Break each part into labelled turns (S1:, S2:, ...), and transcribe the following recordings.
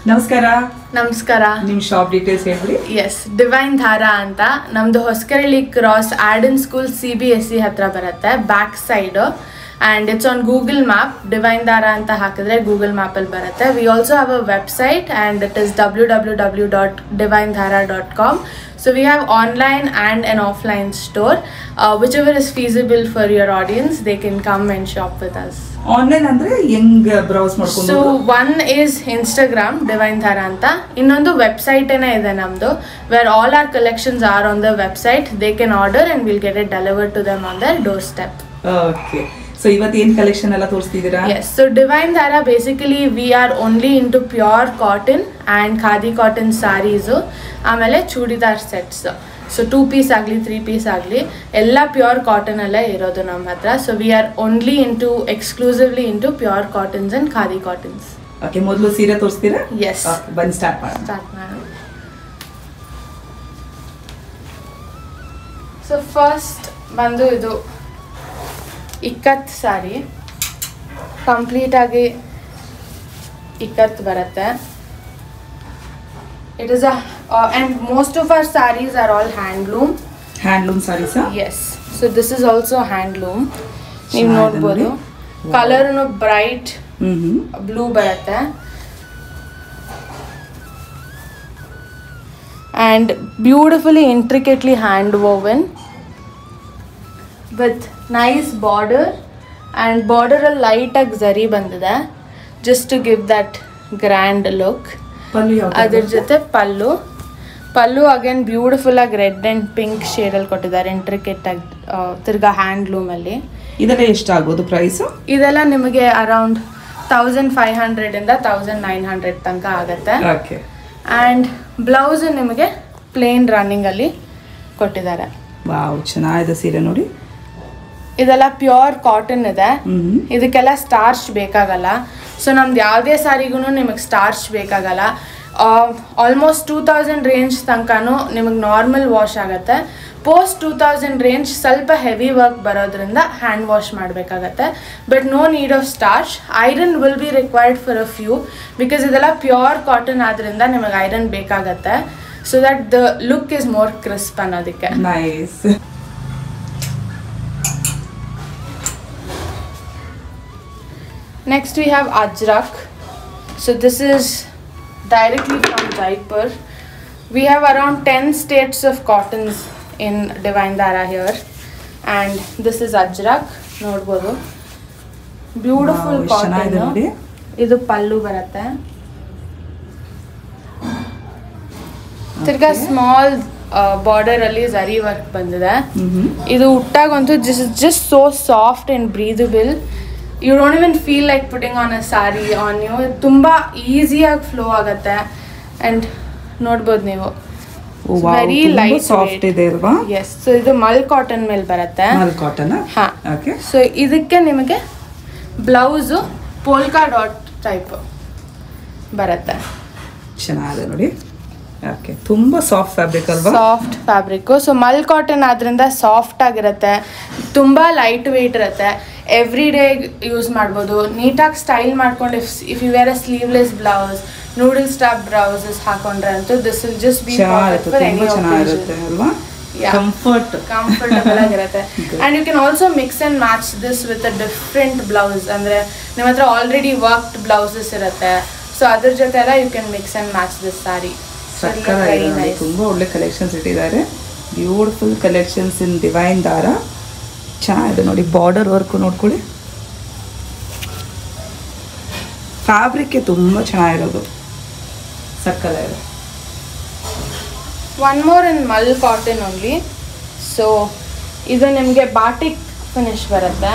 S1: ನಮಸ್ಕಾರ.
S2: ನಮಸ್ಕಾರ.
S1: ನಿಮ್ಮ ಶಾಪ್ ಡೀಟೇಲ್ಸ್ ಹೇಳ್ಬಿಡಿ.
S2: ಎಸ್, ಡಿವೈನ್ ಧಾರಾ ಅಂತ ನಮ್ದು ಹೊಸಕರಳ್ಳಿ ಕ್ರಾಸ್ ಆಡನ್ ಸ್ಕೂಲ್ CBSE ಹತ್ರ ಬರುತ್ತೆ, back side. And it's on Google map. Divine Dhara ಅಂತ ಹಾಕಿದ್ರೆ ಗೂಗಲ್ ಮ್ಯಾಪಲ್ಲಿ ಬರುತ್ತೆ. V also have a website and it is www.divinedhara.com. So we have online and an offline store. Whichever is feasible for your audience, they can come and shop with us.
S1: Online ಅಂದ್ರೆ ಹೆಂಗ್ browse ಮಾಡ್ಕೊಂಡು?
S2: So one is Instagram divine Dhara ಅಂತ, ಇನ್ನೊಂದು website ಏನೇ ಇದೆ ನಮ್ದು, where all our collections are on the website. They can order and will get it delivered to them on their doorstep.
S1: Okay, so ಇವತ್ತು ಏನು collection ಎಲ್ಲ ತೋರಿಸ್ತಿದ್ದೀರಾ?
S2: Yes, so divine Dhara basically we are only into pure cotton and khadi cotton saris, ಆಮೇಲೆ churidar sets. So 2 piece ಆಗಲಿ 3 piece ಆಗಲಿ ಎಲ್ಲ pure ಕಾಟನಲ್ಲೇ ಇರೋದು ನಮ್ಮ ಹತ್ರ. So we are only exclusively into pure cottons and khadi cottons.
S1: Okay, ಮೊದಲು ಸೀರೆ ತೋರಿಸ್ತೀರಾ?
S2: ಎಸ್,
S1: ಬನ್ನಿ ಸ್ಟಾರ್ಟ್
S2: ಮಾಡೋಣ. ಸೊ ಫಸ್ಟ್ ಬಂದು ಇದು ಇಕ್ಕತ್ ಸಾರಿ, ಕಂಪ್ಲೀಟಾಗಿ ಇಕ್ಕತ್ ಬರುತ್ತೆ. It is and most of our sarees are all handloom.
S1: Handloom sarees?
S2: Yes. So this is also handloom. ನೀವು ನೋಡ್ಬೋದು. ಕಲರ್ನು ಬ್ರೈಟ್ ಬ್ಲೂ ಬರುತ್ತೆ. And beautifully intricately hand woven with nice border, and border light ಆಗಿ zari ಬಂದಿದೆ, just to give that grand look. ಅದ್ರ ಜೊತೆ ಪಲ್ಲು again beautiful ಆಗಿ red and pink ಶೇಡಲ್ಲಿ ಕೊಟ್ಟಿದ್ದಾರೆ, intricate ಆಗಿ ತಿರ್ಗಾ ಹ್ಯಾಂಡ್ಲೂಮಲ್ಲಿ.
S1: ಇದೆಲ್ಲ ಎಷ್ಟಾಗ್ಬೋದು ಪ್ರೈಸ್?
S2: ಇದೆಲ್ಲ ನಿಮಗೆ ಅರೌಂಡ್ 1500 ಇಂದ 1900 ತನಕ ಆಗುತ್ತೆ. ಆ್ಯಂಡ್ ಬ್ಲೌಸ್ ನಿಮಗೆ ಪ್ಲೇನ್ ರನ್ನಿಂಗಲ್ಲಿ ಕೊಟ್ಟಿದ್ದಾರೆ.
S1: ವಾವ್, ಚೆನ್ನಾಗಿದೆ ಸೀರೆ ನೋಡಿ.
S2: ಇದೆಲ್ಲ ಪ್ಯೂರ್ ಕಾಟನ್ ಇದೆ, ಇದಕ್ಕೆಲ್ಲ ಸ್ಟಾರ್ಚ್ ಬೇಕಾಗಲ್ಲ. ಸೊ ನಮ್ದು ಯಾವುದೇ ಸಾರಿಗೂ ನಿಮಗೆ ಸ್ಟಾರ್ಚ್ ಬೇಕಾಗಲ್ಲ. ಆಲ್ಮೋಸ್ಟ್ 2000 ರೇಂಜ್ ತನಕನೂ ನಿಮಗೆ ನಾರ್ಮಲ್ ವಾಶ್ ಆಗುತ್ತೆ. ಪೋಸ್ಟ್ 2000 ರೇಂಜ್ ಸ್ವಲ್ಪ ಹೆವಿ ವರ್ಕ್ ಬರೋದ್ರಿಂದ ಹ್ಯಾಂಡ್ ವಾಶ್ ಮಾಡಬೇಕಾಗತ್ತೆ. But no need of starch. Iron will be required for a few, because ಇದೆಲ್ಲ ಪ್ಯೂರ್ ಕಾಟನ್ ಆದ್ರಿಂದ ನಿಮಗೆ ಐರನ್ ಬೇಕಾಗತ್ತೆ, so that the look is more crisp ಅನ್ನೋದಕ್ಕೆ.
S1: Nice.
S2: Next we have Ajrak. So this is directly from Jaipur. We have around 10 states of cottons in Divine Dhara here, and this is Ajrak. ನೋಡ್ಬೋದು, beautiful cotton. ಇದು ಪಲ್ಲು ಬರುತ್ತೆ. ತಿರ್ಗಾ small border ಅಲ್ಲಿ ಝರಿ work ಬಂದಿದೆ. ಇದು ಉಟ್ಟಾಗಂತೂ just so soft and breathable. You don't even feel like putting on a saree on you. ತುಂಬ ಈಸಿಯಾಗಿ ಫ್ಲೋ ಆಗುತ್ತೆ. ಆ್ಯಂಡ್ ನೋಡ್ಬೋದು ನೀವು, ವೆರಿ ಲೈಟ್ ಸಾಫ್ಟ್ ಇದೆ ಅಲ್ವಾ? ಎಸ್. ಸೊ ಇದು ಮಲ್ ಕಾಟನ್ ಮೇಲೆ ಬರುತ್ತೆ.
S1: ಮಲ್ ಕಾಟನ್?
S2: ಹಾಂ. ಓಕೆ. ಸೊ ಇದಕ್ಕೆ ನಿಮಗೆ ಬ್ಲೌಸು ಪೋಲ್ಕಾ ಡಾಟ್ ಟೈಪ್ ಬರುತ್ತೆ.
S1: ಚೆನ್ನಾಗಿದೆ ನೋಡಿ. ಓಕೆ, ತುಂಬ ಸಾಫ್ಟ್ ಫ್ಯಾಬ್ರಿಕ್ ಅಲ್ವಾ? Soft
S2: fabric. So mul cotton ಆದ್ರಿಂದ ಸಾಫ್ಟ್ ಆಗಿರುತ್ತೆ, ತುಂಬ ಲೈಟ್ ವೆಯ್ಟ್ ಇರುತ್ತೆ. ಎವ್ರಿ ಡೇ ಯೂಸ್ ಮಾಡ್ಬೋದು, ನೀಟಾಗಿ ಸ್ಟೈಲ್ ಮಾಡ್ಕೊಂಡು. If you wear a sleeveless blouse, noodle strap blouses ಹಾಕೊಂಡ್ರೆ ಅಂತೂ this will just be perfect for any occasion. Comfortable ಆಗಿರುತ್ತೆ. And you can also mix and match this with a different blouse. ಅಂದರೆ ನಿಮ್ಮ ಹತ್ರ already worked blouses ಇರುತ್ತೆ, so ಅದ್ರ ಜೊತೆ ಎಲ್ಲ you can mix and match this sari.
S1: ತುಂಬ ಒಳ್ಳೆ ಕಲೆಕ್ಷನ್ಸ್ ಇಟ್ಟಿದ್ದಾರೆ. ಬ್ಯೂಟಿಫುಲ್ ಕಲೆಕ್ಷನ್ಸ್ ಇನ್ ಡಿವೈನ್ ಧಾರಾ. ಚೆನ್ನಾಗಿದೆ ನೋಡಿ, ಬಾರ್ಡರ್ ವರ್ಕು ನೋಡ್ಕೊಳ್ಳಿ. ಫ್ಯಾಬ್ರಿಕ್ ತುಂಬ ಚೆನ್ನಾಗಿರೋದು, ಸಕ್ಕತ್ತಾಗಿದೆ.
S2: One more in Mal cotton only. So ಇದು ನಿಮಗೆ ಬಾಟಿಕ್ ಫಿನಿಶ್ ಬರುತ್ತೆ.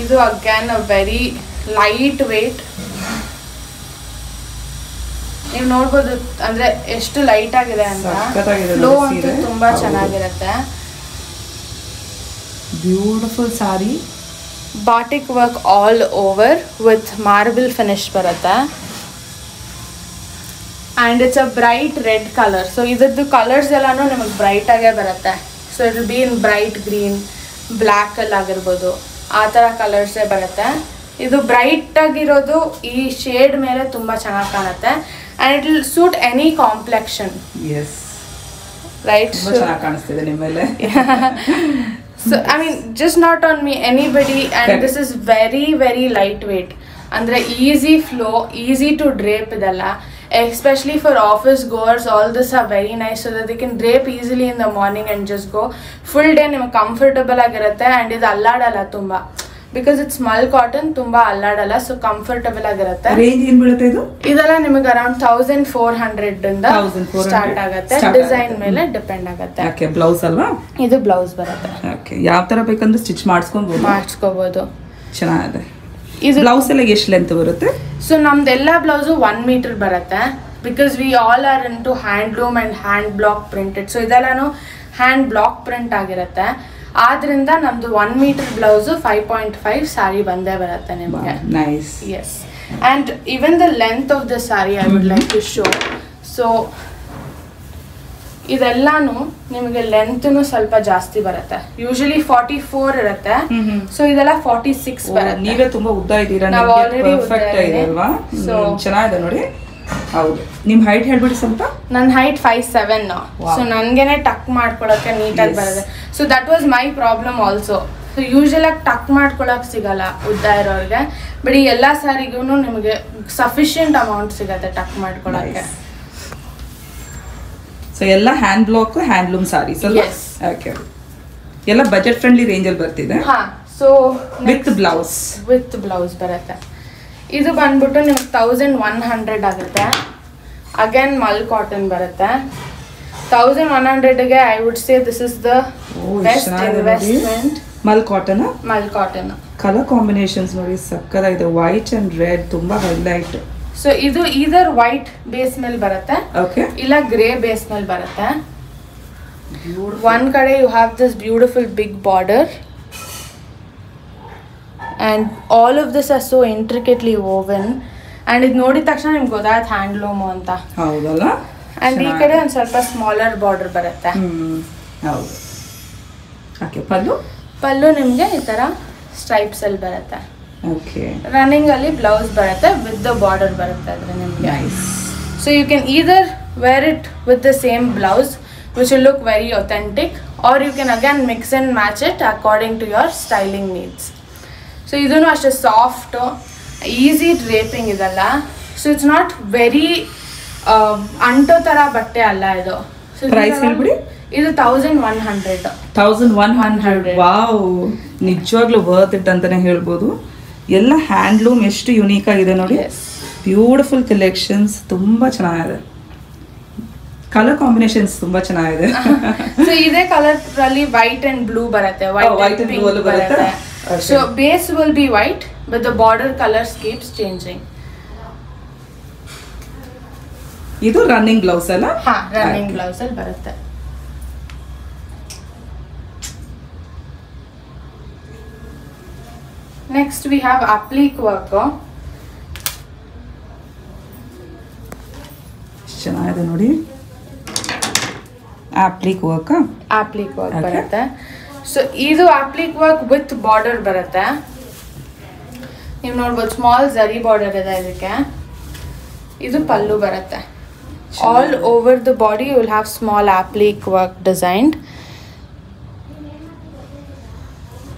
S2: ಇದು again a very light wait. ನೀವು ನೋಡ್ಬೋದು ಅಂದ್ರೆ ಎಷ್ಟು ಲೈಟ್ ಆಗಿದೆ ಅಂತ. ಫ್ಲೋ ಅಂತೂ ತುಂಬಾ ಚೆನ್ನಾಗಿರುತ್ತೆ.
S1: Beautiful sari,
S2: batik work all over with marble finish ಬರುತ್ತೆ. And it's a bright red colour. So ಇದ್ರದ್ದು ಕಲರ್ಸ್ ಎಲ್ಲಾನು ನಿಮಗೆ ಬ್ರೈಟ್ ಆಗೇ ಬರುತ್ತೆ. So it will be in bright green, ಬ್ಲ್ಯಾಕಲ್ಲಿ ಆಗಿರ್ಬೋದು, ಆ ಥರ ಕಲರ್ಸೇ ಬರುತ್ತೆ. ಇದು ಬ್ರೈಟ್ ಆಗಿರೋದು ಈ ಶೇಡ್ ಮೇಲೆ ತುಂಬ ಚೆನ್ನಾಗಿ ಕಾಣುತ್ತೆ and it will suit any complexion.
S1: Yes
S2: right,
S1: ಚೆನ್ನಾಗಿ ಕಾಣಿಸ್ತಿದೆ ನಿಮ್ಮ ಮೇಲೆ.
S2: So I mean just not on me, anybody. And this is very very light weight, ಅಂದರೆ easy flow, easy to drape ಇದೆಲ್ಲ. Especially for office goers, all this are very nice so that they can drape easily in the morning and just go full day. ನಿಮಗೆ comfortable ಆಗಿರುತ್ತೆ and ಇದು ಅಲ್ಲಾಡಲ್ಲ ತುಂಬ, because it's Mal cotton, ತುಂಬ ಅಲ್ಲಾಡಲ್ಲ, so comfortable ಆಗಿರುತ್ತೆ.
S1: Range ಏನು ಬೀಳುತ್ತೆ ಇದು?
S2: ಇದೆಲ್ಲ ನಿಮಗೆ ಅರೌಂಡ್ 1400 ಇಂದ ಸ್ಟಾರ್ಟ್ ಆಗುತ್ತೆ, ಡಿಸೈನ್ ಮೇಲೆ ಡಿಪೆಂಡ್ ಆಗುತ್ತೆ.
S1: ಓಕೆ, ಬ್ಲೌಸ್ ಅಲ್ವಾ?
S2: ಇದು ಬ್ಲೌಸ್ ಬರುತ್ತೆ.
S1: ಓಕೆ, ಯಾವ ಥರ ಬೇಕಂದ್ರೆ ಸ್ಟಿಚ್ ಮಾಡಿಸ್ಕೋಬಹುದು. ಚೆನ್ನಾಗಿದೆ. ಇದು ಬ್ಲೌಸ್ ಎಲ್ಲ ಎಷ್ಟು ಲೆಂತ್ ಬರುತ್ತೆ?
S2: ಸೊ ನಮ್ದೆಲ್ಲ ಬ್ಲೌಸು 1 ಮೀಟರ್ ಬರುತ್ತೆ, because we all are into handloom and hand block printed. So ಇದೆಲ್ಲನೂ ಹ್ಯಾಂಡ್ ಬ್ಲಾಕ್ ಪ್ರಿಂಟ್ ಆಗಿರುತ್ತೆ, ಆದ್ರಿಂದ ನಮ್ದು 1 ಮೀಟರ್ ಬ್ಲೌಸು 5.5 ಸಾರಿ ಬಂದೇ ಬರುತ್ತೆ ನಿಮಗೆ.
S1: Nice.
S2: Yes, and even the length of the sari I would like to show. So ಇದೆಲ್ಲಾನು ನಿಮಗೆ length ಸ್ವಲ್ಪ ಜಾಸ್ತಿ ಬರುತ್ತೆ, ಯೂಶಲಿ 44 ಇರುತ್ತೆ. ಸೊ ಇದೆಲ್ಲ 46 ಬರುತ್ತೆ.
S1: ನೀವೇ ತುಂಬಾ ಉದ್ದ ಇದ್ದೀರಾ, ಪರ್ಫೆಕ್ಟ್ ಇದೆ ಅಲ್ವಾ? ಸೊ ಚೆನ್ನಾಗಿದೆ ನೋಡಿ. ಹೌದು, ನಿಮ್ಮ ಹೈಟ್ ಹೇಳ್ಬಿಡಿ ಸ್ವಲ್ಪ. ನನ್ನ
S2: ಹೈಟ್ 5'7". ಸೊ ನನಗೇನೆ ಟಕ್ ಮಾಡ್ಕೊಳಕ್ಕೆ ನೀಟಾಗಿ ಬರುತ್ತೆ. So that was my problem also. So usual ಆಗಿ ಟಕ್ ಮಾಡ್ಕೊಳಕ್ ಸಿಗಲ್ಲ ಉದ್ದ ಇರೋರಿಗೆ, ಬಟ್ ಈ ಎಲ್ಲ ಸಾರಿಗೂ ನಿಮಗೆ ಸಫಿಷಿಯಂಟ್ ಅಮೌಂಟ್ ಸಿಗತ್ತೆ ಟಕ್ ಮಾಡ್ಕೊಳಕ್ಕೆ.
S1: ಸೊ ಎಲ್ಲ ಹ್ಯಾಂಡ್ ಬ್ಲಾಕ್ ಹ್ಯಾಂಡ್ಲೂಮ್ ಸಾರೀಸ್ ಅಲ್ವಾ? ಓಕೆ, ಎಲ್ಲ ಬಜೆಟ್ ಫ್ರೆಂಡ್ಲಿ ರೇಂಜ್ ಅಲ್ಲಿ ಬರ್ತಿದೆ.
S2: ಹಾ, ಸೊ
S1: ವಿತ್
S2: ಬ್ಲೌಸ್ ಬರುತ್ತೆ. ಇದು ಬಂದ್ಬಿಟ್ಟು ನಿಮ್ಗೆ 1100 ಆಗುತ್ತೆ. ಅಗೇನ್ ಮಲ್ ಕಾಟನ್ ಬರುತ್ತೆ. 1100ಗೆ I would say this is the best investment.
S1: Mul cotton colour combinations ನೋಡಿ ಸಕ್ಕತ್ತಾಗಿದೆ. ವೈಟ್ ಅಂಡ್ ರೆಡ್ ತುಂಬಾ ಹೈಲೈಟ್.
S2: ಸೊ ಇದು ಈದರ್ ವೈಟ್ ಬೇಸ್ ಮೇಲೆ ಬರುತ್ತೆ, ಇಲ್ಲ ಗ್ರೇ ಬೇಸ್ ಮೇಲೆ ಬರುತ್ತೆ. ಒಂದ್ ಕಡೆ you have this beautiful big border and all of this are so intricately woven. And ಇದು ನೋಡಿದ ತಕ್ಷಣ ನಿಮ್ಗೆ ಗೊತ್ತಾಯ್ತು ಹ್ಯಾಂಡ್ಲೂಮು ಅಂತ.
S1: ಹೌದಲ್ಲ?
S2: ಆ್ಯಂಡ್ ಈ ಕಡೆ ಒಂದು ಸ್ವಲ್ಪ ಸ್ಮಾಲರ್ ಬಾರ್ಡರ್ ಬರುತ್ತೆ.
S1: ಹೌದು.
S2: ಪಲ್ಲು ನಿಮಗೆ ಈ ಥರ ಸ್ಟ್ರೈಪ್ಸ್ ಅಲ್ಲಿ ಬರುತ್ತೆ.
S1: ಓಕೆ,
S2: ರನ್ನಿಂಗ್ ಅಲ್ಲಿ ಬ್ಲೌಸ್ ಬರುತ್ತೆ, ವಿತ್ ದ ಬಾರ್ಡರ್ ಬರುತ್ತೆ ಅದ್ರ ನಿಮಗೆ. So you can either wear it with the same blouse which will look very authentic, or you can again mix and match it according to your styling needs. So ಇದೂ ಅಷ್ಟೇ soft, easy draping ಇದೆಲ್ಲ. So it's not very ಅಂಟೋ ಥರ ಬಟ್ಟೆ ಅಲ್ಲ ಇದು.
S1: Price ಹೇಳ್ಬಿಡಿ.
S2: ಇದು 1100.
S1: 1100. ವಾವ್, ನಿಜವಾಗ್ಲೂ ವರ್ತ್ ಇಟ್ ಅಂತಾನೆ ಹೇಳ್ಬೋದು. ಎಲ್ಲ ಹ್ಯಾಂಡ್ಲೂಮ್ ಎಷ್ಟು ಯುನೀಕ್ ಆಗಿದೆ ನೋಡಿ. ಬ್ಯೂಟಿಫುಲ್ ಕಲೆಕ್ಷನ್ಸ್, ತುಂಬಾ ಚೆನ್ನಾಗಿದೆ. ಕಲರ್ ಕಾಂಬಿನೇಷನ್ಸ್ ತುಂಬಾ ಚೆನ್ನಾಗಿದೆ.
S2: ಸೊ ಇದೇ ಕಲರ್ ಅಲ್ಲಿ ವೈಟ್ ಅಂಡ್ ಬ್ಲೂ ಬರುತ್ತೆ, ವೈಟ್ ಅಂಡ್ ಬ್ಲೂ ಬರುತ್ತೆ. So base will be white but the border colours keeps changing.
S1: ಇದು ರನ್ನಿಂಗ್ ಬ್ಲೌಸ್ ಅಲ್ಲ?
S2: ಹಾ, ರನ್ನಿಂಗ್ ಬ್ಲೌಸ್ ಅಲ್ಲಿ ಬರುತ್ತೆ. Next we have applique work.
S1: ಚೆನ್ನಾಗಿದೆ ನೋಡಿ. applique work
S2: ಬರುತ್ತೆ. ಸೊ ಇದು applique work ವಿತ್ ಬಾರ್ಡರ್ ಬರುತ್ತೆ. ನೀವು ನೋಡ್ಬೋದು ಸ್ಮಾಲ್ ಝರಿ ಬಾರ್ಡರ್ ಇದೆ ಇದಕ್ಕೆ. ಇದು ಪಲ್ಲು ಬರುತ್ತೆ. All over the body you will have small applique work designed.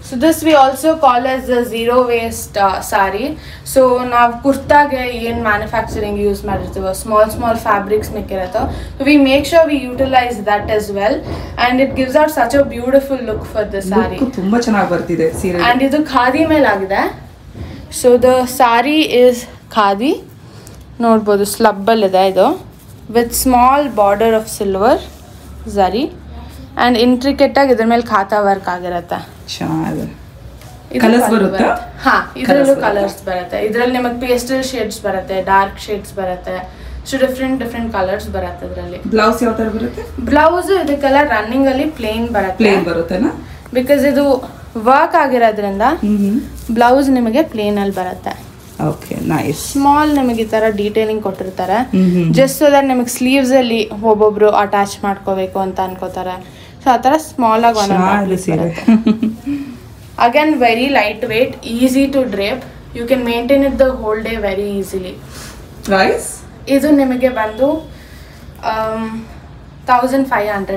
S2: So this we also call as the zero waste sari. So ನಾವು ಕುರ್ತಾಗೆ ಏನು ಮ್ಯಾನುಫ್ಯಾಕ್ಚರಿಂಗ್ ಯೂಸ್ ಮಾಡಿರ್ತೀವೋ ಸ್ಮಾಲ್ ಫ್ಯಾಬ್ರಿಕ್ಸ್ ಮಿಕ್ಕಿರತ್ತೋ, we make sure we utilize that as well and it gives out such a beautiful look for the sari.
S1: ತುಂಬಾ ಚೆನ್ನಾಗಿ ಬರ್ತಿದೆ ಸೀರೆ.
S2: And ಇದು ಖಾದಿ ಮೇಲೆ ಆಗಿದೆ. So the sari is khadi. ನೋಡ್ಬೋದು ಸ್ಲಬ್ಬಲ್ ಇದೆ ಇದು, with small border of silver zari and intricate ಆಗಿ ಇದ್ರ ಮೇಲೆ ಖಾತಾ ವರ್ಕ್ ಆಗಿರುತ್ತೆ.
S1: ಚೆನ್ನಾಗಿದೆ. ಕಲರ್ಸ್ ಬರುತ್ತೆ.
S2: ಹಾ, ಇದರಲ್ಲೂ ಕಲರ್ಸ್ ಬರುತ್ತೆ. ಇದರಲ್ಲಿ ನಿಮಗೆ ಪೇಸ್ಟಲ್ ಶೇಡ್ಸ್ ಬರುತ್ತೆ, ಡಾರ್ಕ್ ಶೇಡ್ಸ್ ಬರುತ್ತೆ. ಸೊ ಡಿಫ್ರೆಂಟ್ ಕಲರ್ಸ್ ಬರುತ್ತೆ ಇದರಲ್ಲಿ.
S1: ಬ್ಲೌಸ್ ಯಾವ ತರ ಬರುತ್ತೆ?
S2: ಬ್ಲೌಸ್ ಇದಕ್ಕೆಲ್ಲ ರನ್ನಿಂಗ್ ಅಲ್ಲಿ ಪ್ಲೇನ್
S1: ಬರುತ್ತೆನಾ?
S2: ಬಿಕಾಸ್ ಇದು ವರ್ಕ್ ಆಗಿರೋದ್ರಿಂದ ಬ್ಲೌಸ್ ನಿಮಗೆ ಪ್ಲೇನ್ ಅಲ್ಲಿ ಬರುತ್ತೆ.
S1: Okay, nice.
S2: ಸ್ಮಾಲ್ ನಿಮಗೆ ಈ ತರ ಡೀಟೇಲಿಂಗ್ ಕೊಟ್ಟಿರ್ತಾರೆ, ಜಸ್ಟ್ ಸೊ ದಟ್ ನಿಮಗೆ ಸ್ಲೀವ್ಸ್ ಅಲ್ಲಿ ಒಬ್ಬೊಬ್ರು ಅಟ್ಯಾಚ್ ಮಾಡ್ಕೋಬೇಕು ಅಂತ ಅನ್ಕೋತಾರೆ. ಸೊ ಆ ಥರ ಸ್ಮಾಲ್ ಆಗಿ
S1: ಚೆನ್ನಾಗಿದೆ ಸೀರೆ.
S2: Again very light weight, easy to drape, you can maintain it the whole day very easily.
S1: Price
S2: ಇದು ನಿಮಗೆ ಬಂದು 1500.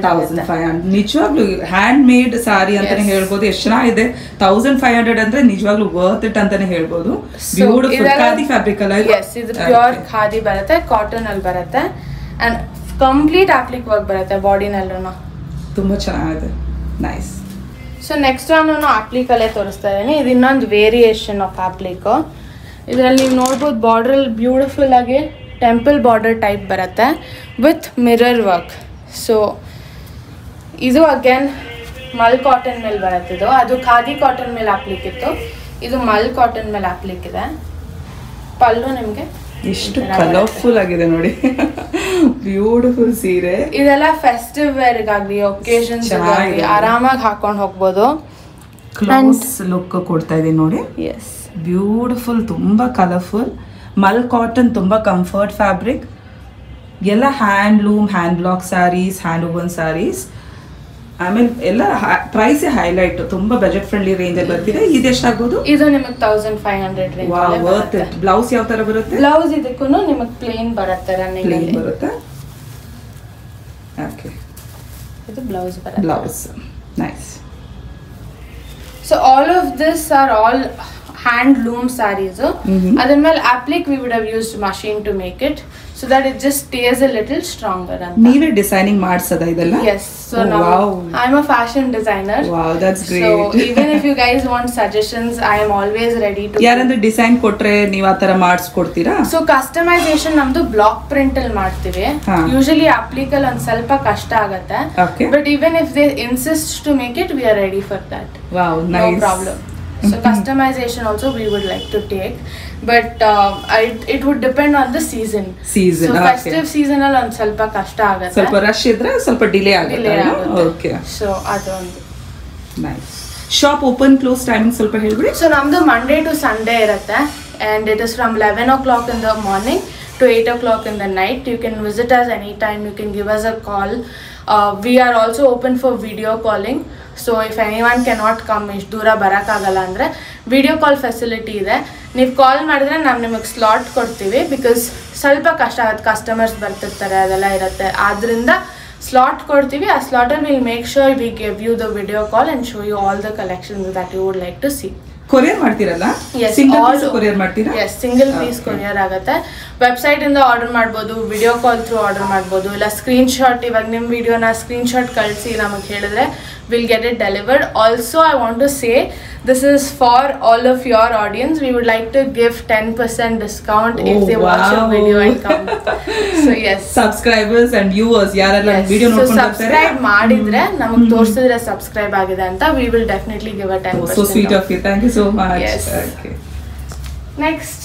S1: ನಿಜವಾಗ್ಲೂ ಹ್ಯಾಂಡ್ ಮೇಡ್ ಸಾರಿ ಅಂತಾನೆ ಹೇಳ್ಬೋದು. ಎಷ್ಟು ಚೆನ್ನಾಗಿದೆ. 1500 ಅಂದ್ರೆ ನಿಜವಾಗ್ಲೂ ವರ್ತ್ ಇಟ್ ಅಂತಾನೆ ಹೇಳ್ಬೋದು. ಬ್ಯೂಟಿಫುಲ್ ಖಾದಿ ಫ್ಯಾಬ್ರಿಕ್ ಅಲ್ಲ ಇದು?
S2: ಎಸ್, ಇದು ಪ್ಯೂರ್ ಖಾದಿ ಬರುತ್ತೆ, ಕಾಟನ್ ಅಲ್ಲಿ ಬರುತ್ತೆ ಅಂಡ್ ಕಂಪ್ಲೀಟ್ ಅಪ್ಲಿಕ್ ವರ್ಕ್ ಬರುತ್ತೆ ಬಾಡಿನಲ್ಲೂ.
S1: ತುಂಬಾ ಚೆನ್ನಾಗಿದೆ, ನೈಸ್.
S2: ಸೊ ನೆಕ್ಸ್ಟ್ ನಾನು ಅಪ್ಲಿಕ್ ಅಲ್ಲೇ ತೋರಿಸ್ತಾ ಇದ್ದೀನಿ. ಇದು ಇನ್ನೊಂದು ವೇರಿಯೇಷನ್ ಆಫ್ ಅಪ್ಲಿಕ್. ಇದರಲ್ಲಿ ನೀವು ನೋಡ್ಬೋದು ಬಾರ್ಡ್ರಲ್ಲಿ ಬ್ಯೂಟಿಫುಲ್ ಆಗಿ ಟೆಂಪಲ್ ಬಾರ್ಡರ್ ಟೈಪ್ ಬರುತ್ತೆ ವಿತ್ ಮಿರರ್ ವರ್ಕ್. ಸೊ ಇದು ಅಗೇನ್ ಮಲ್ ಕಾಟನ್ ಮೇಲೆ ಬರುತ್ತೆ. ಇದು ಅದು ಖಾದಿ ಕಾಟನ್ ಮೇಲೆ ಹಾಕ್ಲಿಕ್ಕಿತ್ತು, ಇದು ಮಲ್ ಕಾಟನ್ ಮೇಲೆ ಹಾಕ್ಲಿಕ್ಕಿದೆ. ಪಲ್ಲು ನಿಮಗೆ
S1: ಎಷ್ಟು ಕಲರ್ಫುಲ್ ಆಗಿದೆ ನೋಡಿ. ಬ್ಯೂಟಿಫುಲ್ ಸೀರೆ.
S2: ಇದೆಲ್ಲ ಫೆಸ್ಟಿವ್ ವೇರ್ಗಾಗ್ಲಿ ಒಕೇಶನ್ಸ್ ಆರಾಮಾಗಿ ಹಾಕೊಂಡು ಹೋಗ್ಬೋದು.
S1: ಕ್ಲೋಸ್ ಲುಕ್ ಕೊಡ್ತಾ ಇದೆ ನೋಡಿ.
S2: ಎಸ್,
S1: ಬ್ಯೂಟಿಫುಲ್, ತುಂಬಾ ಕಲರ್ಫುಲ್. ಮಲ್ ಕಾಟನ್ ತುಂಬಾ ಕಂಫರ್ಟ್ ಫ್ಯಾಬ್ರಿಕ್. ಎಲ್ಲ handloom, hand block sarees, hand woven sarees. ಆಮೇಲೆ ಎಲ್ಲ ಪ್ರೈಸ್ ಹೈಲೈಟ್. ತುಂಬಾ ಬಜೆಟ್ ಫ್ರೆಂಡ್ಲಿ ರೇಂಜ್ ಅಲ್ಲಿ ಬರ್ತಿದೆ. ಇದು ಎಷ್ಟಾಗ್ಬೋದು?
S2: ಇದು ನಿಮಗೆ 1500 ರೇಂಜ್.
S1: ಬ್ಲೌಸ್ ಯಾವ ತರ ಬರುತ್ತೆ?
S2: ಬ್ಲೌಸ್ ಇದಕ್ಕೂ ನಿಮಗೆ ಪ್ಲೇನ್ ಬರುತ್ತೆ, ರನ್ನಿಂಗ್
S1: ಪ್ಲೇನ್ ಬರುತ್ತೆ. ಓಕೆ,
S2: ಇದು ಬ್ಲೌಸ್ ಬರುತ್ತೆ.
S1: Blouse nice.
S2: So all of this are all handloom saris. ಅದ್ರ ಮೇಲೆ applique we would have used machine to make it, so that it just stays a little stronger.
S1: ನೀವೇ designing ಮಾಡ್ಸದ ಇದೆಲ್ಲ?
S2: Yes, so now I'm a fashion designer.
S1: Wow, that's great.
S2: So even if you guys want suggestions, I am always ready to.
S1: ಯಾರಂದ್ರೆ design ಕೊಟ್ರೆ ನೀವು ಆ ತರ ಮಾಡಿಸ್ಕೊಡ್ತೀರಾ?
S2: So customisation ನಮ್ದು ಬ್ಲಾಕ್ ಪ್ರಿಂಟ್ ಅಲ್ಲಿ ಮಾಡ್ತೀವಿ. ಯೂಶಲಿ ಅಪ್ಲಿಕಲ್ ಒಂದ್ ಸ್ವಲ್ಪ ಕಷ್ಟ ಆಗತ್ತೆ, but even if they insist to make it, we are ready for that.
S1: Wow, nice.
S2: No problem. So customization also we would like to take, but it would depend on the season.
S1: So
S2: festive season ಅಲ್ಲಿ ಒಂದು ಸ್ವಲ್ಪ ಕಷ್ಟ ಆಗುತ್ತೆ,
S1: ಸ್ವಲ್ಪ rush ಇದ್ರೆ ಸ್ವಲ್ಪ delay ಆಗುತ್ತೆ. Okay,
S2: so ಅದೊಂದು
S1: nice. Shop open close timing ಸ್ವಲ್ಪ ಹೇಳ್ಬಿಡಿ.
S2: ಸೊ ನಮ್ದು ಮಂಡೇ ಟು ಸಂಡೇ ಇರುತ್ತೆ, and it is from 11 o'clock in the morning to 8 o'clock in the night. You can visit us anytime, you can give us a call. We are also open for video calling. So if anyone cannot come, ಇಷ್ಟು ದೂರ ಬರೋಕ್ಕಾಗಲ್ಲ ಅಂದರೆ video call facility ಇದೆ. ನೀವು ಕಾಲ್ ಮಾಡಿದ್ರೆ ನಾವು ನಿಮಗೆ slot ಕೊಡ್ತೀವಿ, ಬಿಕಾಸ್ ಸ್ವಲ್ಪ ಕಷ್ಟ ಆಗುತ್ತೆ, ಕಸ್ಟಮರ್ಸ್ ಬರ್ತಿರ್ತಾರೆ, ಅದೆಲ್ಲ ಇರುತ್ತೆ. ಆದ್ದರಿಂದ ಸ್ಲಾಟ್ ಕೊಡ್ತೀವಿ. ಆ ಸ್ಲಾಟಲ್ಲಿ will make sure we give you the video call and show you all the collections that you would like to see.
S1: Courier ಮಾಡ್ತೀರಲ್ಲ? ಕೊರಿಯರ್ ಮಾಡ್ತೀರಾ?
S2: ಎಸ್, ಸಿಂಗಲ್ ಪೀಸ್ ಕೊರಿಯರ್ ಆಗುತ್ತೆ. ವೆಬ್ಸೈಟ್ ಇಂದ ಆರ್ಡರ್ ಮಾಡ್ಬೋದು, ವಿಡಿಯೋ ಕಾಲ್ ಥ್ರೂ ಆರ್ಡರ್ ಮಾಡ್ಬೋದು, ಇಲ್ಲ screen shot, ಇವಾಗ ನಿಮ್ಮ ವಿಡಿಯೋನ ಸ್ಕ್ರೀನ್ ಶಾಟ್ ಕಳಿಸಿ ನಮಗೆ ಹೇಳಿದ್ರೆ we'll get it delivered. Also, I want to say this is for all of your audience. We would like to give 10% discount if they watch a video and come. So yes,
S1: subscribers and viewers ಯಾರೆಲ್ಲ video ನೋಡ್ಕೊಂಡು ಬರ್ತಾರೆ,
S2: subscribe ಮಾಡಿದ್ರೆ ನಮಗೆ ತೋರಿಸಿದ್ರೆ subscribe ಆಗಿದೆ ಅಂತ, we will definitely give a 10%.
S1: So sweet of you, thank you so much.
S2: Yes.
S1: Okay,
S2: next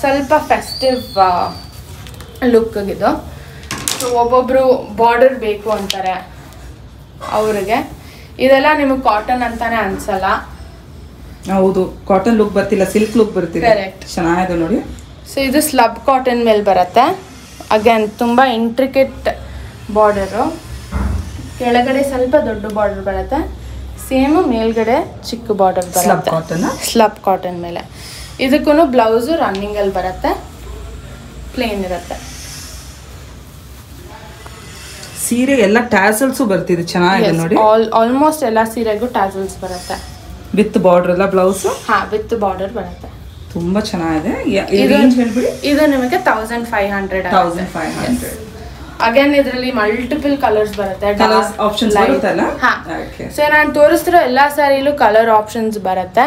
S2: ಸ್ವಲ್ಪ festive look ಇದು. ಸೊ ಒಬ್ಬೊಬ್ರು ಬಾರ್ಡರ್ ಬೇಕು ಅಂತಾರೆ, ಅವ್ರಿಗೆ ಇದೆಲ್ಲ ನಿಮಗೆ ಕಾಟನ್ ಅಂತಾನೆ ಅನ್ಸಲ್ಲ.
S1: ಹೌದು, ಕಾಟನ್ ಲುಕ್ ಬರ್ತಿಲ್ಲ, ಸಿಲ್ಕ್ ಲುಕ್ ಬರ್ತಿದೆ.
S2: ಕರೆಕ್ಟ್,
S1: ಚೆನ್ನಾಗಿದೆ ನೋಡಿ.
S2: ಸೊ ಇದು ಸ್ಲಬ್ ಕಾಟನ್ ಮೇಲೆ ಬರುತ್ತೆ. ಅಗೇನ್ ತುಂಬ ಇಂಟ್ರಿಕೇಟ್ ಬಾರ್ಡರು, ಕೆಳಗಡೆ ಸ್ವಲ್ಪ ದೊಡ್ಡ ಬಾರ್ಡರ್ ಬರುತ್ತೆ, ಸೇಮ್ ಮೇಲ್ಗಡೆ ಚಿಕ್ಕ ಬಾರ್ಡರ್ ಬರುತ್ತೆ. ಸ್ಲಬ್ ಕಾಟನ್ ಮೇಲೆ ಇದಕ್ಕೂ ಬ್ಲೌಸು ರನ್ನಿಂಗಲ್ಲಿ ಬರುತ್ತೆ, ಪ್ಲೇನ್ ಇರುತ್ತೆ.
S1: ಸೀರೆ ಎಲ್ಲ ಟ್ಯಾಸಲ್ಸ್ ಬರ್ತಿದೆ, ಚೆನ್ನಾಗಿದೆ ನೋಡಿ.
S2: ಆಲ್ಮೋಸ್ಟ್ ಎಲ್ಲ ಸೀರೆಗೂ ಟ್ಯಾಸಲ್ಸ್ ಬರುತ್ತೆ,
S1: ವಿತ್ ಬಾರ್ಡರ್ ಎಲ್ಲ ಬ್ಲೌಸ್.
S2: ವಿತ್ ಬಾರ್ಡರ್ ಬರುತ್ತೆ,
S1: ತುಂಬಾ ಚೆನ್ನಾಗಿದೆ.
S2: ಇದು ನಿಮಗೆ 1500. ಅಗೇನ್ ಇದರಲ್ಲಿ ಮಲ್ಟಿಪಲ್ ಕಲರ್ಸ್ ಬರುತ್ತೆ,
S1: ಆಪ್ಷನ್ಸ್ ಬರುತ್ತಲ್ಲ.
S2: ಸೊ ನಾನು ತೋರಿಸ್ತಿರೋ ಎಲ್ಲ ಸ್ಯಾರಿಲೂ ಕಲರ್ ಆಪ್ಷನ್ಸ್ ಬರುತ್ತೆ,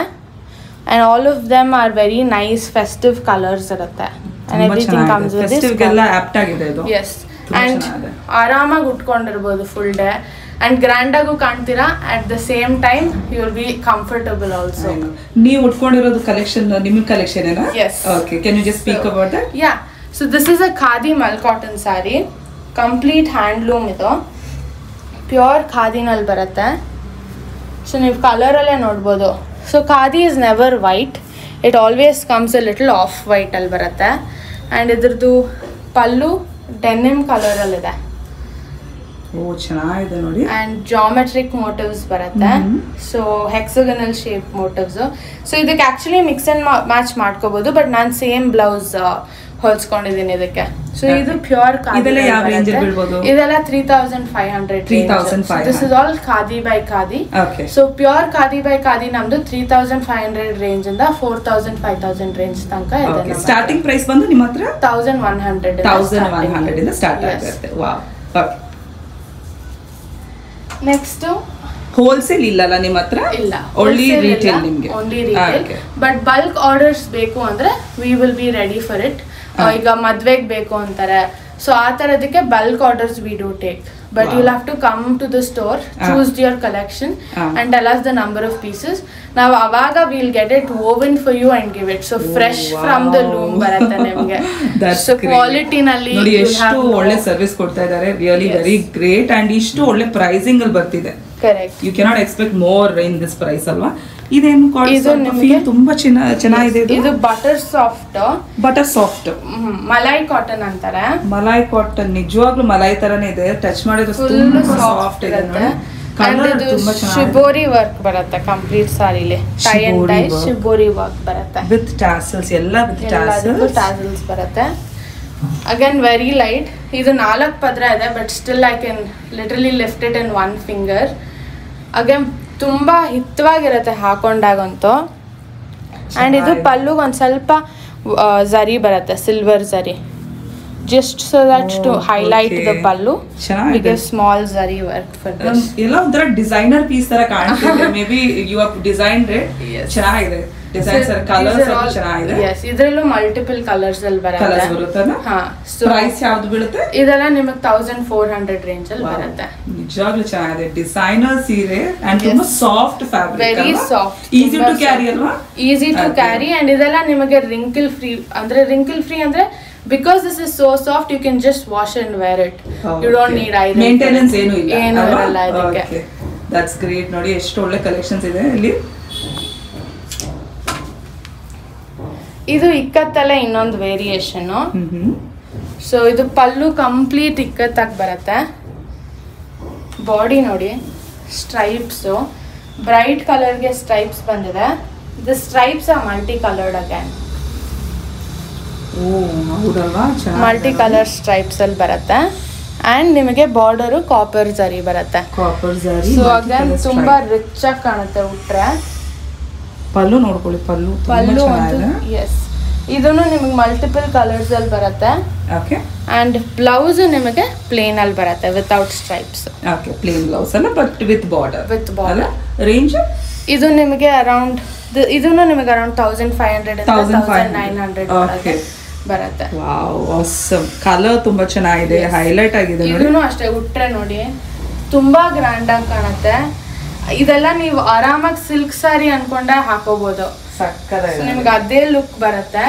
S2: and all of them are very nice festive colours ಇರುತ್ತೆ. And everything comes with this.
S1: Apt ಆಗಿದೆ ಇದು.
S2: ಎಸ್, ಅಂಡ್ ಆರಾಮಾಗಿ ಉಟ್ಕೊಂಡಿರ್ಬೋದು ಫುಲ್ ಡೇ, ಅಂಡ್ ಗ್ರ್ಯಾಂಡ್ ಆಗು ಕಾಣ್ತೀರಾ. At the same time you will be comfortable also.
S1: ನೀವು ಉಟ್ಕೊಂಡಿರೋದು collection ನಿಮ್ಮ collection ಏನಾ?
S2: Yes.
S1: Okay, can you just speak about that?
S2: Yeah, so this is a khadi mal cotton saree, complete handloom. ಇದು pure ಖಾದಿನಲ್ಲಿ ಬರುತ್ತೆ. So ನೀವು ಕಲರಲ್ಲೇ ನೋಡ್ಬೋದು. So khadi is never white, it always comes A little of white ಅಲ್ಲಿ ಬರುತ್ತೆ. And ಇದ್ರದ್ದು ಪಲ್ಲು denim ಕಲರಲ್ಲಿದೆ.
S1: Oh ಚೆನ್ನಾಗಿದೆ ನೋಡಿ.
S2: And geometric motifs ಬರುತ್ತೆ. So hexagonal shape motifs. So ಇದಕ್ಕೆ ಆಕ್ಚುಲಿ ಮಿಕ್ಸ್ ಅಂಡ್ ಮ್ಯಾಚ್ ಮಾಡ್ಕೋಬಹುದು, ಬಟ್ ನಾನು ಸೇಮ್ ಬ್ಲೌಸ್ ಹೊಲ್ಸ್ಕೊಂಡಿದ್ದೀನಿ ಇದಕ್ಕೆ. ಸೊ ಇದು ಪ್ಯೂರ್
S1: ಇದೆಲ್ಲ ಯಾವ ರೇಂಜ್ ಬೀಳ್ಬೋದು?
S2: ಇದೆಲ್ಲ 3500.
S1: 3500.
S2: This is all khadi by khadi.
S1: Okay.
S2: So pure khadi by khadi ನಮ್ದು 3500 ರೇಂಜ್ ಇಂದ 4000 5000 ರೇಂಜ್ ತನಕ ಇದೆ.
S1: ಸ್ಟಾರ್ಟಿಂಗ್ ಪ್ರೈಸ್ ಬಂದು ನಿಮ್ಮ ಹತ್ರ
S2: 1100
S1: ಇಂದ ಸ್ಟಾರ್ಟ್ ಆಗುತ್ತೆ. ವಾವ್. ಓಕೆ.
S2: ನೆಕ್ಸ್ಟ್
S1: ಹೋಲ್ಸೇಲ್ ಇಲ್ಲಲ್ಲ ನಿಮ್ಮ ಹತ್ರ?
S2: ಇಲ್ಲ,
S1: ಓನ್ಲಿ ರಿಟೇಲ್ ನಿಮಗೆ.
S2: Only retail. But bulk orders ಬೇಕು ಅಂದ್ರೆ we will be ready for it. ಈಗ ಮದ್ವೆಗೆ ಬೇಕು ಅಂತಾರೆ, ಸೊ ಆ ತರದಕ್ಕೆ bulk orders we do take. But you have to come to the store, choose your collection and tell us the number of pieces. ನಾವು ಅವಾಗ will get it woven for you and give it. So fresh from the loom ಬರುತ್ತೆ ನಿಮಗೆ. So ಕ್ವಾಲಿಟಿನಲ್ಲಿ
S1: ನೋಡಿ ಎಷ್ಟು ಒಳ್ಳೆ service ಕೊಡ್ತಾ ಇದ್ದಾರೆ. Really very great. And ಇಷ್ಟು ಒಳ್ಳೆ ಪ್ರೈಸಿಂಗ್ ಅಲ್ಲಿ ಬರ್ತಿದೆ.
S2: Correct.
S1: You cannot expect more in this price ಅಲ್ವಾ? ಇದೇನು ಫೀಲ್ ತುಂಬಾ ಚೆನ್ನಾಗಿದೆ.
S2: ಇದು butter soft.
S1: Butter soft
S2: malai cotton ಅಂತಾರೆ.
S1: ಮಲೈ ಕಾಟನ್ ನಿಜವಾಗ್ಲೂ ಮಲೈ ತರನೇ ಇದೆ. ಟಚ್ ಮಾಡಿದ್ರೆ
S2: ಫುಲ್ ಸಾಫ್ಟ್ ಇರುತ್ತೆ. ಶಿಬೋರಿ ವರ್ಕ್ ಬರುತ್ತೆ ಕಂಪ್ಲೀಟ್ ಸಾರಿಲಿ. Tie and tie shibori work ಬರುತ್ತೆ
S1: ವಿತ್ ಟಾಸಲ್ಸ್. ಎಲ್ಲ ವಿತ್
S2: ಟಾಸಲ್ಸ್ ಬರುತ್ತೆ. Again very light. ಇದು 4 ಪದ್ರ ಇದೆ, but still I can literally lift it in 1 finger. Again ತುಂಬಾ ಹಿತವಾಗಿರುತ್ತೆ ಹಾಕೊಂಡಾಗಂತೂ. ಅಂಡ್ ಇದು ಪಲ್ಲುಗೆ ಒಂದು ಸ್ವಲ್ಪ ಝರಿ ಬರುತ್ತೆ, silver zari, just so that to highlight the pallu.
S1: ಚೆನ್ನಾಗಿದೆ.
S2: Small zari work for this.
S1: ಎಲ್ಲ ಒಂಥರ ಡಿಸೈನರ್ ಪೀಸ್ ತರ ಕಾಣ್ತಿದೆ. Maybe you have designed it. ಚೆನ್ನಾಗಿದೆ. ಡಿಸೈನ್ಸ್ ಕಲರ್ಸ್ ಚೆನ್ನಾಗಿದೆ.
S2: ಯಸ್, ಇದರಲ್ಲೂ ಮಲ್ಟಿಪಲ್ ಕಲರ್ಸ್ ಅಲ್ಲಿ ಬರುತ್ತೆ. ಹಾ.
S1: ಪ್ರೈಸ್ ಯಾವ್ದು ಬೀಳುತ್ತೆ?
S2: ಇದೆಲ್ಲ ನಿಮಗೆ 1400 ರೇಂಜ್ ಅಲ್ಲಿ ಬರುತ್ತೆ.
S1: ನಿಜವಾಗ್ಲೂ ಚೆನ್ನಾಗಿದೆ. ಡಿಸೈನರ್ ಸೀರೆ ಅಂಡ್ ತುಂಬಾ soft fabric.
S2: Very soft.
S1: Easy to carry ಅಲ್ವಾ?
S2: Easy to carry. ಅಂಡ್ ಇದೆಲ್ಲ ನಿಮಗೆ ರಿಂಕಲ್ ಫ್ರೀ. ಅಂದ್ರೆ because this is so soft, you can just wash and wear it. You don't need either.
S1: Maintenance ಏನು ಇಲ್ಲ.
S2: ಏನು ಇರಲ್ಲ ಇದಕ್ಕೆ.
S1: Okay, that's great. ನೋಡಿ ಎಷ್ಟು ಒಳ್ಳೆ ಕಲೆಕ್ಷನ್ಸ್ ಇದೆ ಇಲ್ಲಿ.
S2: ಇದು ಇಕ್ಕತ್ತಲ್ಲೇ ಇನ್ನೊಂದು ವೇರಿಯೇಷನ್. ಸೊ ಇದು ಪಲ್ಲು ಕಂಪ್ಲೀಟ್ ಇಕ್ಕತ್ತಾಗಿ ಬರುತ್ತೆ. ಬಾಡಿ ನೋಡಿ ಸ್ಟ್ರೈಪ್ಸ್, ಬ್ರೈಟ್ ಕಲರ್ಗೆ ಸ್ಟ್ರೈಪ್ಸ್ ಬಂದಿದೆ. The stripes are multi coloured again. Multi colour stripes ಅಲ್ಲಿ ಬರುತ್ತೆ. ಅಂಡ್ ನಿಮಗೆ ಬಾರ್ಡರು ಕಾಪರ್ ಜರಿ ಬರುತ್ತೆ. ಸೊ ಅಗೇನ್ ತುಂಬಾ ರಿಚ್ ಆಗಿ ಕಾಣುತ್ತೆ ಉಟ್ರೆ.
S1: ಪಲ್ಲು ನೋಡ್ಕೊಳ್ಳಿ. ಪಲ್ಲು
S2: ಎಸ್, ಇದನ್ನು ನಿಮಗೆ ಮಲ್ಟಿಪಲ್ ಕಲರ್ಸ್ ಅಲ್ಲಿ ಬರುತ್ತೆ.
S1: ಓಕೆ.
S2: ಅಂಡ್ ಬ್ಲೌಸ್ ನಿಮಗೆ ಪ್ಲೇನ್ ಅಲ್ಲಿ ಬರುತ್ತೆ without stripes.
S1: Okay, plain blouse ಅಲ್ಲ, ಬಟ್ ವಿತ್ ಬಾರ್ಡರ್. ರೇಂಜ್
S2: ಇದು ನಿಮಗೆ ಅರೌಂಡ್ ಇದನ್ನು ನಿಮಗೆ ಅರೌಂಡ್ 1500 1900 ಬರುತ್ತೆ.
S1: Wow, awesome. ಕಲರ್ ತುಂಬಾ ಚೆನ್ನಾಗಿದೆ, ಹೈಲೈಟ್ ಆಗಿದೆ.
S2: ಇದನ್ನು ಅಷ್ಟೇ ಉಟ್ರೆ ನೋಡಿ ತುಂಬಾ ಗ್ರ್ಯಾಂಡ್ ಆಗಿ ಕಾಣುತ್ತೆ. ಇದೆಲ್ಲ ನೀವು ಆರಾಮಾಗಿ ಸಿಲ್ಕ್ ಸಾರಿ ಅನ್ಕೊಂಡೆ ಹಾಕೋಬಹುದು. ನಿಮ್ಗೆ ಅದೇ ಲುಕ್ ಬರುತ್ತೆ.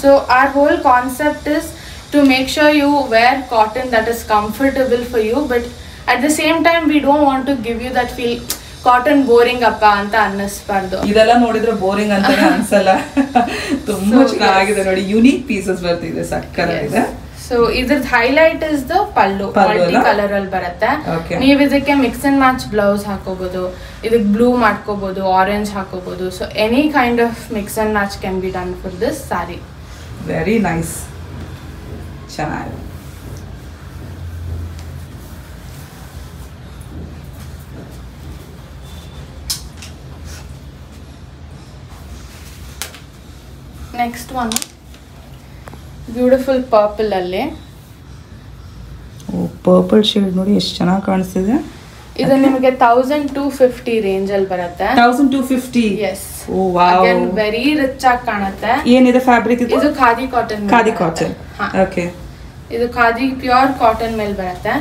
S2: So are whole concept is to make sure you wear cotton that is comfortable for you, but at the same time we don't want to give you that feel cotton boring ಅಪ್ಪ ಅಂತ ಅನ್ನಿಸ್ಬಾರ್ದು.
S1: ಇದೆಲ್ಲ ನೋಡಿದ್ರೆ boring ಅಂತಾನೆ ಅನ್ಸಲ್ಲ. ತುಂಬಾ ಚೆನ್ನಾಗಿದೆ ನೋಡಿ. Unique pieces ಬರ್ತಿದೆ, ಸಕ್ಕತ್ತಾಗಿದೆ.
S2: ಸೊ ಇದ್ರದ್ದು highlight is the pallu. Multi colour ಅಲ್ಲಿ ಬರುತ್ತೆ. ನೀವು ಇದಕ್ಕೆ ಮಿಕ್ಸ್ ಅಂಡ್ ಮ್ಯಾಚ್ ಬ್ಲೌಸ್ ಹಾಕೋಬಹುದು. ಇದಕ್ಕೆ ಬ್ಲೂ ಮಾಡ್ಕೋಬಹುದು, ಆರೆಂಜ್ ಹಾಕೋಬಹುದು. So any kind of mix and match can be done for this sorry.
S1: Very nice. ಚೆನ್ನಾಗಿದೆ.
S2: ನೆಕ್ಸ್ಟ್ ಒನ್ ಬ್ಯೂಟಿಫುಲ್ ಪರ್ಪಲ್ ಅಲ್ಲಿ.
S1: ಪರ್ಪಲ್ ಶೇಡ್ ನೋಡಿ ಎಷ್ಟು ಚೆನ್ನಾಗಿ ಕಾಣಿಸ್ತಿದೆ.
S2: ಇದು ನಿಮಗೆ 1250 ರೇಂಜ್ ಅಲ್ಲಿ ಬರುತ್ತೆ.
S1: 1250.
S2: Yes.
S1: Oh wow,
S2: very rich ಆಗಿ ಕಾಣುತ್ತೆ.
S1: ಏನಿದೆ ಫ್ಯಾಬ್ರಿಕ್ ಇದು?
S2: ಇದು khadi cotton.
S1: Khadi cotton. Okay.
S2: ಇದು ಖಾದಿ ಪ್ಯೂರ್ ಕಾಟನ್ ಮೇಲೆ ಬರುತ್ತೆ.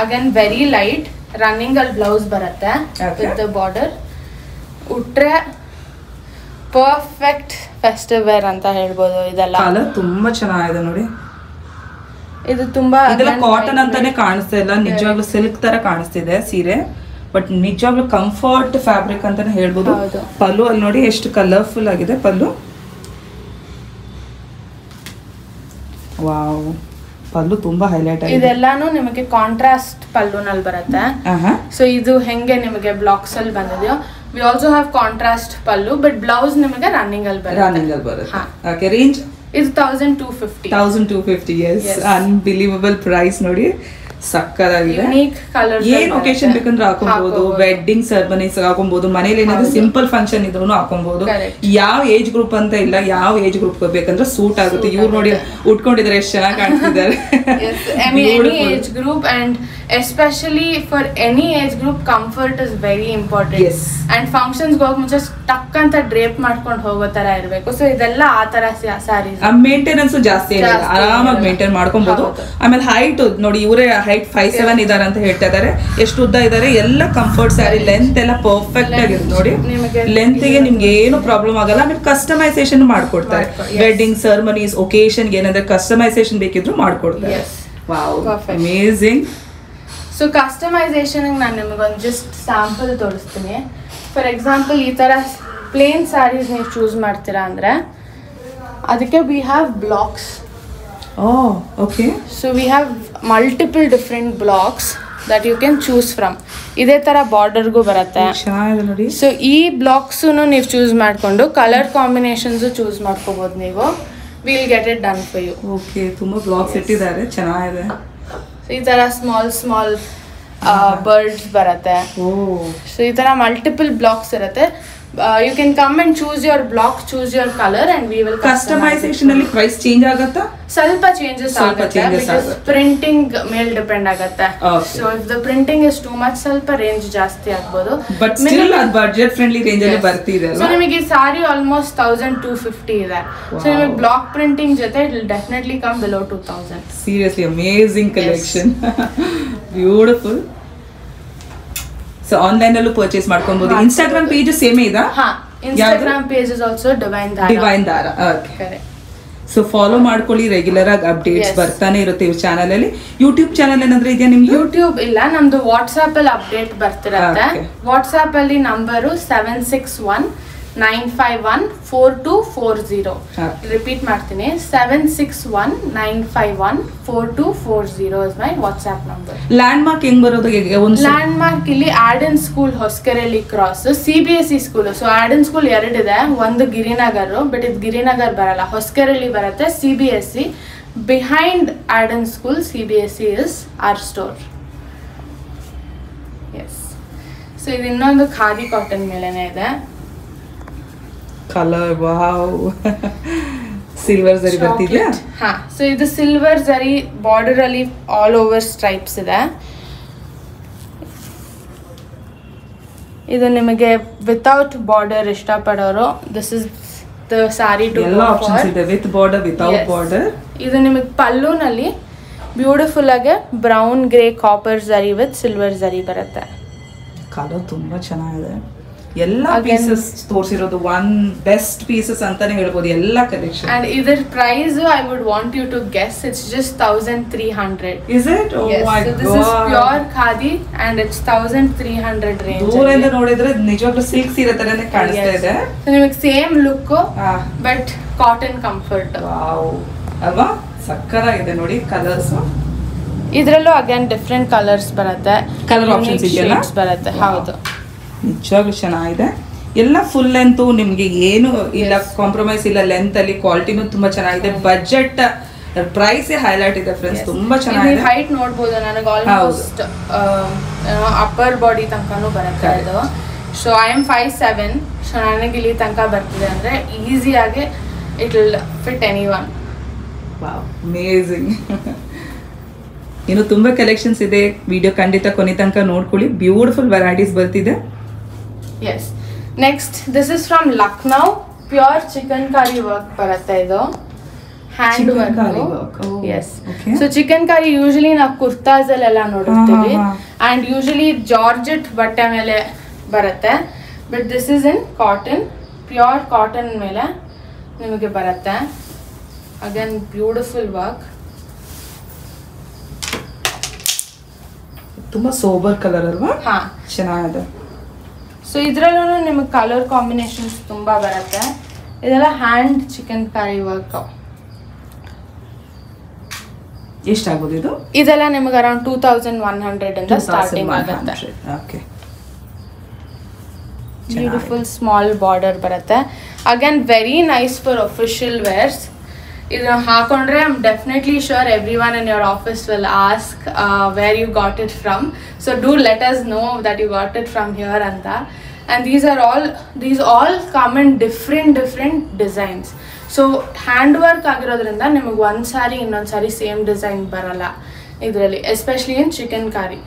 S2: ಅಗೇನ್ ವೆರಿ ಲೈಟ್ ರನ್ನಿಂಗ್ ಅಲ್ಲಿ ಬ್ಲೌಸ್ ಬರುತ್ತೆ ವಿತ್ ದ ಬಾರ್ಡರ್. ಉಟ್ರೆ ಪರ್ಫೆಕ್ಟ್ ಫೆಸ್ಟಿವ್ ವೇರ್ ಅಂತ ಹೇಳ್ಬೋದು. ಇದೆಲ್ಲ
S1: ಕಲರ್ ತುಂಬಾ ಚೆನ್ನಾಗಿದೆ ನೋಡಿ.
S2: ಇದು ತುಂಬಾ
S1: ಕಾಟನ್ ಅಂತಾನೆ ಕಾಣಿಸ್ತಾ ಇಲ್ಲ, ನಿಜವಾಗ್ಲೂ ಸಿಲ್ಕ್ ತರ ಕಾಣಿಸ್ತಿದೆ ಸೀರೆ. ಬಟ್ ನಿಜವಾಗ್ಲೂ ಕಂಫರ್ಟ್ ಫ್ಯಾಬ್ರಿಕ್ ಅಂತಾನೆ ಹೇಳ್ಬೋದು. ಪಲ್ಲು ಅಲ್ಲಿ ನೋಡಿ ಎಷ್ಟು ಕಲರ್ಫುಲ್ ಆಗಿದೆ ಪಲ್ಲು. ವಾವ್, ಪಲ್ಲು ತುಂಬಾ ಹೈಲೈಟ್ ಆಗಿದೆ.
S2: ಇದೆಲ್ಲಾನು ನಿಮಗೆ ಕಾಂಟ್ರಾಸ್ಟ್ ಪಲ್ಲುನಲ್ಲಿ ಬರುತ್ತೆ. ಸೊ ಇದು ಹೆಂಗೆ ನಿಮಗೆ ಬ್ಲಾಕ್ಸ್ ಅಲ್ಲಿ ಬಂದಿದೆಯೋ we also have contrast pallu, but blouse ನಿಮಗೆ ರನ್ನಿಂಗ್ ಅಲ್ಲಿ ಬರುತ್ತೆ.
S1: ಓಕೆ, ರೇಂಜ್
S2: ಇದು 1250.
S1: ಎಸ್, ಅನ್ಬಿಲೀವಬಲ್ ಪ್ರೈಸ್ ನೋಡಿ, ಸಕ್ಕದಾಗಿದೆ.
S2: ಯುನೀಕ್ ಕಲರ್ಸ್,
S1: ಏನ್ ಒಕೇಶನ್ ಬೇಕಂದ್ರೆ ಹಾಕೊಬಹುದು, ವೆಡ್ಡಿಂಗ್ ಸೆರೆಮನೀಸ್ ಹಾಕೊಬಹುದು, ಮನೇಲಿ ಏನಾದ್ರು ಸಿಂಪಲ್ ಫಂಕ್ಷನ್ ಇದ್ರು ಹಾಕೊಬಹುದು. ಯಾವ ಏಜ್ ಗ್ರೂಪ್ ಅಂತ ಇಲ್ಲ, ಯಾವ ಏಜ್ ಗ್ರೂಪ್ ಬೇಕಂದ್ರೆ ಸೂಟ್ ಆಗುತ್ತೆ. ಇವ್ರು ನೋಡಿ ಉಟ್ಕೊಂಡಿದ್ರೆ ಎಷ್ಟು ಚೆನ್ನಾಗಿ ಕಾಣಿಸ್ತಿದ್ದಾರೆ.
S2: any age group, and especially for any age group comfort is very important.
S1: Yes.
S2: And functions ಹೋಗ ಮುಂಚೆ ಟಕ್ ಅಂತ ಡ್ರೇಪ್ ಮಾಡ್ಕೊಂಡು ಹೋಗೋ ತರ ಇರಬೇಕು. ಸೊ ಇದೆಲ್ಲ ಆ ತರ ಸ್ಯಾರೀಸ್.
S1: ಮೇಂಟೆನೆನ್ಸ್ ಜಾಸ್ತಿ ಏನಿಲ್ಲ, ಆರಾಮಾಗಿ ಮೇಂಟೈನ್ ಮಾಡ್ಕೊಬಹುದು. ಆಮೇಲೆ ಹೈಟ್ ನೋಡಿ, ಇವರೇ ಹೈಟ್ 5'7" ಇದಾರೆ ಅಂತ ಹೇಳ್ತಾ ಇದಾರೆ. ಎಷ್ಟು ಉದ್ದ ಇದಾರೆ, ಎಲ್ಲ ಕಂಫರ್ಟ್ ಸ್ಯಾರಿ. ಲೆಂತ್ ಎಲ್ಲ ಪರ್ಫೆಕ್ಟ್ ಆಗಿರುತ್ತೆ ನೋಡಿ. ಲೆಂತ್ ಗೆ ನಿಮ್ಗೆ ಏನು ಪ್ರಾಬ್ಲಮ್ ಆಗಲ್ಲ. ಆಮೇಲೆ ಕಸ್ಟಮೈಸೇಷನ್ ಮಾಡ್ಕೊಡ್ತಾರೆ. ವೆಡ್ಡಿಂಗ್ ಸೆರೆಮನೀಸ್ ಒಕೇಶನ್ ಏನಾದ್ರೆ ಕಸ್ಟಮೈಸೇಷನ್ ಬೇಕಿದ್ರು ಮಾಡ್ಕೊಡ್ತಾರೆ. Wow, amazing.
S2: ಸೊ ಕಸ್ಟಮೈಸೇಷನ್ ನಾನು ನಿಮಗೊಂದು ಜಸ್ಟ್ ಸ್ಯಾಂಪಲ್ ತೋರಿಸ್ತೀನಿ. ಫಾರ್ ಎಕ್ಸಾಂಪಲ್, ಈ ತರ ಪ್ಲೇನ್ ಸ್ಯಾರೀಸ್ ನೀವು ಚೂಸ್ ಮಾಡ್ತೀರಾ ಅಂದ್ರೆ ಅದಕ್ಕೆ we have blocks.
S1: Okay,
S2: so we have multiple different blocks that you can choose from. ಇದೇ ತರ ಬಾರ್ಡರ್ಗೂ ಬರುತ್ತೆ
S1: ನೋಡಿ.
S2: ಸೊ ಈ ಬ್ಲಾಕ್ಸು ನೀವು ಚೂಸ್ ಮಾಡಿಕೊಂಡು ಕಲರ್ ಕಾಂಬಿನೇಷನ್ಸು ಚೂಸ್ ಮಾಡ್ಕೋಬಹುದು ನೀವು. Will get it done for you.
S1: Okay, ತುಂಬಾ ಬ್ಲಾಕ್ಸ್ ಇಟ್ಟಿದ್ದಾರೆ, ಚೆನ್ನಾಗಿದೆ.
S2: ಈ ತರ ಸ್ಮಾಲ್ ಬರ್ಡ್ಸ್ ಬರುತ್ತೆ. ಸೊ ಈ ತರ ಮಲ್ಟಿಪಲ್ ಬ್ಲಾಕ್ಸ್ ಇರುತ್ತೆ. You can come and choose your block, choose your colour and we will.
S1: Customisation ಅಲ್ಲಿ ಪ್ರೈಸ್ ಚೇಂಜ್ ಆಗುತ್ತಾ?
S2: ಸ್ವಲ್ಪ ಚೇಂಜಸ್ ಆಗುತ್ತೆ, ಪ್ರಿಂಟಿಂಗ್ ಮೇಲೆ ಡಿಪೆಂಡ್ ಆಗುತ್ತೆ. So if the printing is too much ಸ್ವಲ್ಪ ರೇಂಜ್ ಜಾಸ್ತಿ ಆಗ್ಬೋದು.
S1: ಬಟ್ ಸ್ಟಿಲ್ ಅದು ಬಜೆಟ್ ಫ್ರೆಂಡ್ಲಿ ರೇಂಜ್ ಅಲ್ಲಿ ಬರ್ತಿದೆ.
S2: ಸೊ ನಿಮಗೆ ಈ ಸಾರಿ ಆಲ್ಮೋಸ್ಟ್ 1250 ಇದೆ. ಸೊ ನಿಮಗೆ ಬ್ಲಾಕ್ ಪ್ರಿಂಟಿಂಗ್ ಜೊತೆ it will definitely come below 2000.
S1: Seriously amazing collection, beautiful. So online ಅಲ್ಲೂ ಪರ್ಚೇಸ್ ಮಾಡ್ಕೊಬಹುದು. ಇನ್ಸ್ಟಾಗ್ರಾಮ್ ಪೇಜ್ ಸೇಮ್ ಇದೆ.
S2: Instagram page is also divine ದಾರ.
S1: ಓಕೆ, ಸೊ ಫಾಲೋ ಮಾಡ್ಕೊಳ್ಳಿ, ರೆಗ್ಯುಲರ್ ಆಗಿ ಅಪ್ಡೇಟ್ಸ್ ಬರ್ತಾನೆ ಇರುತ್ತೆ ಇವ್ರ ಚಾನಲ್ ಅಲ್ಲಿ. ಯೂಟ್ಯೂಬ್ ಚಾನಲ್ ಏನಾದ್ರೆ ಇದೆಯಾ ನಿಮ್ದು?
S2: ಯೂಟ್ಯೂಬ್ ಇಲ್ಲ, ನಮ್ದು ವಾಟ್ಸ್ಆಪ್ ಅಲ್ಲಿ ಅಪ್ಡೇಟ್ ಬರ್ತಿರತ್ತೆ. ವಾಟ್ಸ್ಆಪ್ ಅಲ್ಲಿ ನಂಬರು 761-951-4240. ರಿಪೀಟ್ ಮಾಡ್ತೀನಿ, 761-951-4240 is my WhatsApp number.
S1: Landmark ಹೆಂಗ್ ಬರೋದು?
S2: ಲ್ಯಾಂಡ್ ಮಾರ್ಕ್ ಇಲ್ಲಿ ಆಡನ್ school Hosakerehalli cross, CBSE school. So ಆಡನ್ ಸ್ಕೂಲ್ ಎರಡಿದೆ, ಒಂದು ಗಿರಿನಗರ್, ಬಟ್ ಇದು ಗಿರಿನಗರ್ ಬರಲ್ಲ, ಹೊಸಕೆರೆಹಳ್ಳಿ ಬರುತ್ತೆ. CBSE ಬಿಹೈಂಡ್ ಆಡನ್ school, CBSE is our store. Yes. So ಇದು ಇನ್ನೊಂದು ಖಾದಿ ಕಾಟನ್ ಮೇಲೆನೆ ಇದೆ.
S1: ಕಲರ್, ವಾವ್, ಸಿಲ್ವರ್ ಜರಿ ಬರ್ತಿದ್ಯಾ?
S2: ಹಾ, ಸೊ ಇದು ಸಿಲ್ವರ್ ಜರಿ ಬಾರ್ಡರ್ ಅಲ್ಲಿ ಆಲ್ ಓವರ್ ಸ್ಟ್ರೈಪ್ಸ್ ಇದೆ. ಇದು ನಿಮಗೆ ವಿತೌಟ್ ಬಾರ್ಡರ್ ಇಷ್ಟಪಡೋರು, this is the sari to
S1: ಎಲ್ಲ ಆಪ್ಷನ್ಸ್ ಇದೆ, ವಿತ್ ಬಾರ್ಡರ್, ವಿತೌಟ್ ಬಾರ್ಡರ್.
S2: ಇದು ನಿಮಗೆ ಪಲ್ಲುನಲ್ಲಿ ಬ್ಯೂಟಿಫುಲ್ ಆಗಿ brown grey copper zari with silver zari ಬರುತ್ತೆ.
S1: ಕಲರ್ ತುಂಬಾ ಚೆನ್ನಾಗಿದೆ. ಎಲ್ಲ ಪೀಸಸ್ ತೋರಿಸಿರೋದು ಒನ್ ಬೆಸ್ಟ್ ಪೀಸಸ್ ಅಂತಾನೆ ಹೇಳ್ಬೋದು, ಎಲ್ಲ ಕಲೆಕ್ಷನ್.
S2: ಅಂಡ್ ಇದರ price I would want you to guess, it's just 1300.
S1: Is it? Oh
S2: yes.
S1: my
S2: so
S1: god.
S2: This is pure khadi and it's 1300 range.
S1: ದೂರದಿಂದ ನೋಡಿದ್ರೆ ನಿಜವಾಗ್ಲೂ ಸಿಲ್ಕ್ ಸೀರೆ ತರನೇ ಕಾಣಿಸ್ತಾ ಇದೆ.
S2: ಸೊ ನಿಮಗೆ same look but cotton comfort.
S1: Wow, ಅಲ್ವಾ? ಸಕ್ಕತ್ತಾಗಿದೆ ನೋಡಿ ಕಲರ್ಸ್.
S2: ಇದರಲ್ಲೂ ಅಗೇನ್ ಡಿಫ್ರೆಂಟ್ ಕಲರ್ಸ್ ಬರುತ್ತೆ,
S1: ಕಲರ್ ಆಪ್ಷನ್ಸ್ ಇದೆಯಲ್ಲ
S2: ಬರುತ್ತೆ. ಹೌದು,
S1: ನಿಜವಾಗ್ಲೂ ಚೆನ್ನಾಗಿದೆ. ಎಲ್ಲ ಫುಲ್ ಲೆಂತು, ನಿಮ್ಗೆ ಏನು ಇಲ್ಲ, ಕಾಂಪ್ರಮೈಸ್ ಇಲ್ಲ ಲೆಂತ್ ಅಲ್ಲಿ. ಕ್ವಾಲಿಟಿನೂ ತುಂಬಾ ಚೆನ್ನಾಗಿದೆ. ಬಜೆಟ್ ಪ್ರೈಸ್ ಹೈಲೈಟ್ ಇದೆ ಫ್ರೆಂಡ್ಸ್, ತುಂಬಾ ಚೆನ್ನಾಗಿದೆ.
S2: ಹೈಟ್ ನೋಡಬಹುದು, ನನಗೆ ಆಲ್ಮೋಸ್ಟ್ ಅಪ್ಪರ್ ಬಾಡಿ ತನಕನೂ ಬರುತ್ತೆ ಇದು. ಸೊ ಐ ಆಮ್ 5'7", ಸೊ ನನಗೆ ಇಲ್ಲಿ ತನಕ ಬರ್ತಿದೆ ಅಂದ್ರೆ ಈಸಿಯಾಗಿ it will fit anyone.
S1: Wow, amazing. ಇನ್ನು ತುಂಬಾ ಕಲೆಕ್ಷನ್ಸ್ ಇದೆ. ವಿಡಿಯೋ ಖಂಡಿತ ಕೊನೆ ತನಕ ನೋಡ್ಕೊಳ್ಳಿ, ಬ್ಯೂಟಿಫುಲ್ ವೆರೈಟೀಸ್ ಬರ್ತಿದೆ.
S2: Yes. Next this is from Lucknow, pure chikankari work ಬರುತ್ತೆ. ಇದು hand work. Yes. So chikankari usually ನಾವು ಕುರ್ತಾಸ್ ಅಲ್ಲೆಲ್ಲ ನೋಡಿರ್ತೀವಿ ಅಂಡ್ ಯೂಶಲಿ ಜಾರ್ಜೆಟ್ ಬಟ್ಟೆ ಮೇಲೆ ಬರುತ್ತೆ. But this is in cotton, pure cotton ಮೇಲೆ ನಿಮಗೆ ಬರುತ್ತೆ. ಅಗೇನ್ ಬ್ಯೂಟಿಫುಲ್ ವರ್ಕ್,
S1: ತುಂಬಾ ಸೋಬರ್ ಕಲರ್ ಅಲ್ವಾ?
S2: ಹಾ,
S1: ಚೆನ್ನಾಗಿದೆ.
S2: ಸೊ ಇದ್ರಲ್ಲೂ ನಿಮಗೆ ಕಲರ್ ಕಾಂಬಿನೇಷನ್ಸ್ ತುಂಬಾ ಬರುತ್ತೆ. ಇದೆಲ್ಲ ಹ್ಯಾಂಡ್ ಚಿಕನ್ ಕಾರಿ ವರ್ಕ್.
S1: ಎಷ್ಟಾಗ್ಬೋದು ಇದು?
S2: ಇದೆಲ್ಲ ನಿಮಗೆ ಅರೌಂಡ್ 2100 ಇಂದ ಸ್ಟಾರ್ಟಿಂಗ್ ಆಗುತ್ತೆ.
S1: ಓಕೆ,
S2: ಬ್ಯೂಟಿಫುಲ್ ಸ್ಮಾಲ್ ಬಾರ್ಡರ್ ಬರುತ್ತೆ. Again very nice for official wears. ಇದನ್ನ ಹಾಕೊಂಡ್ರೆ I am definitely sure everyone in your office will ask where you got it from. So do let us know that you got it from here ಅಂತ. And these all come in different designs. So hand work ಆಗಿರೋದ್ರಿಂದ ನಿಮಗೆ ಒಂದು ಸಾರಿ ಇನ್ನೊಂದು ಸಾರಿ same design ಬರಲ್ಲ ಇದರಲ್ಲಿ, especially in chicken ಕಾರಿ.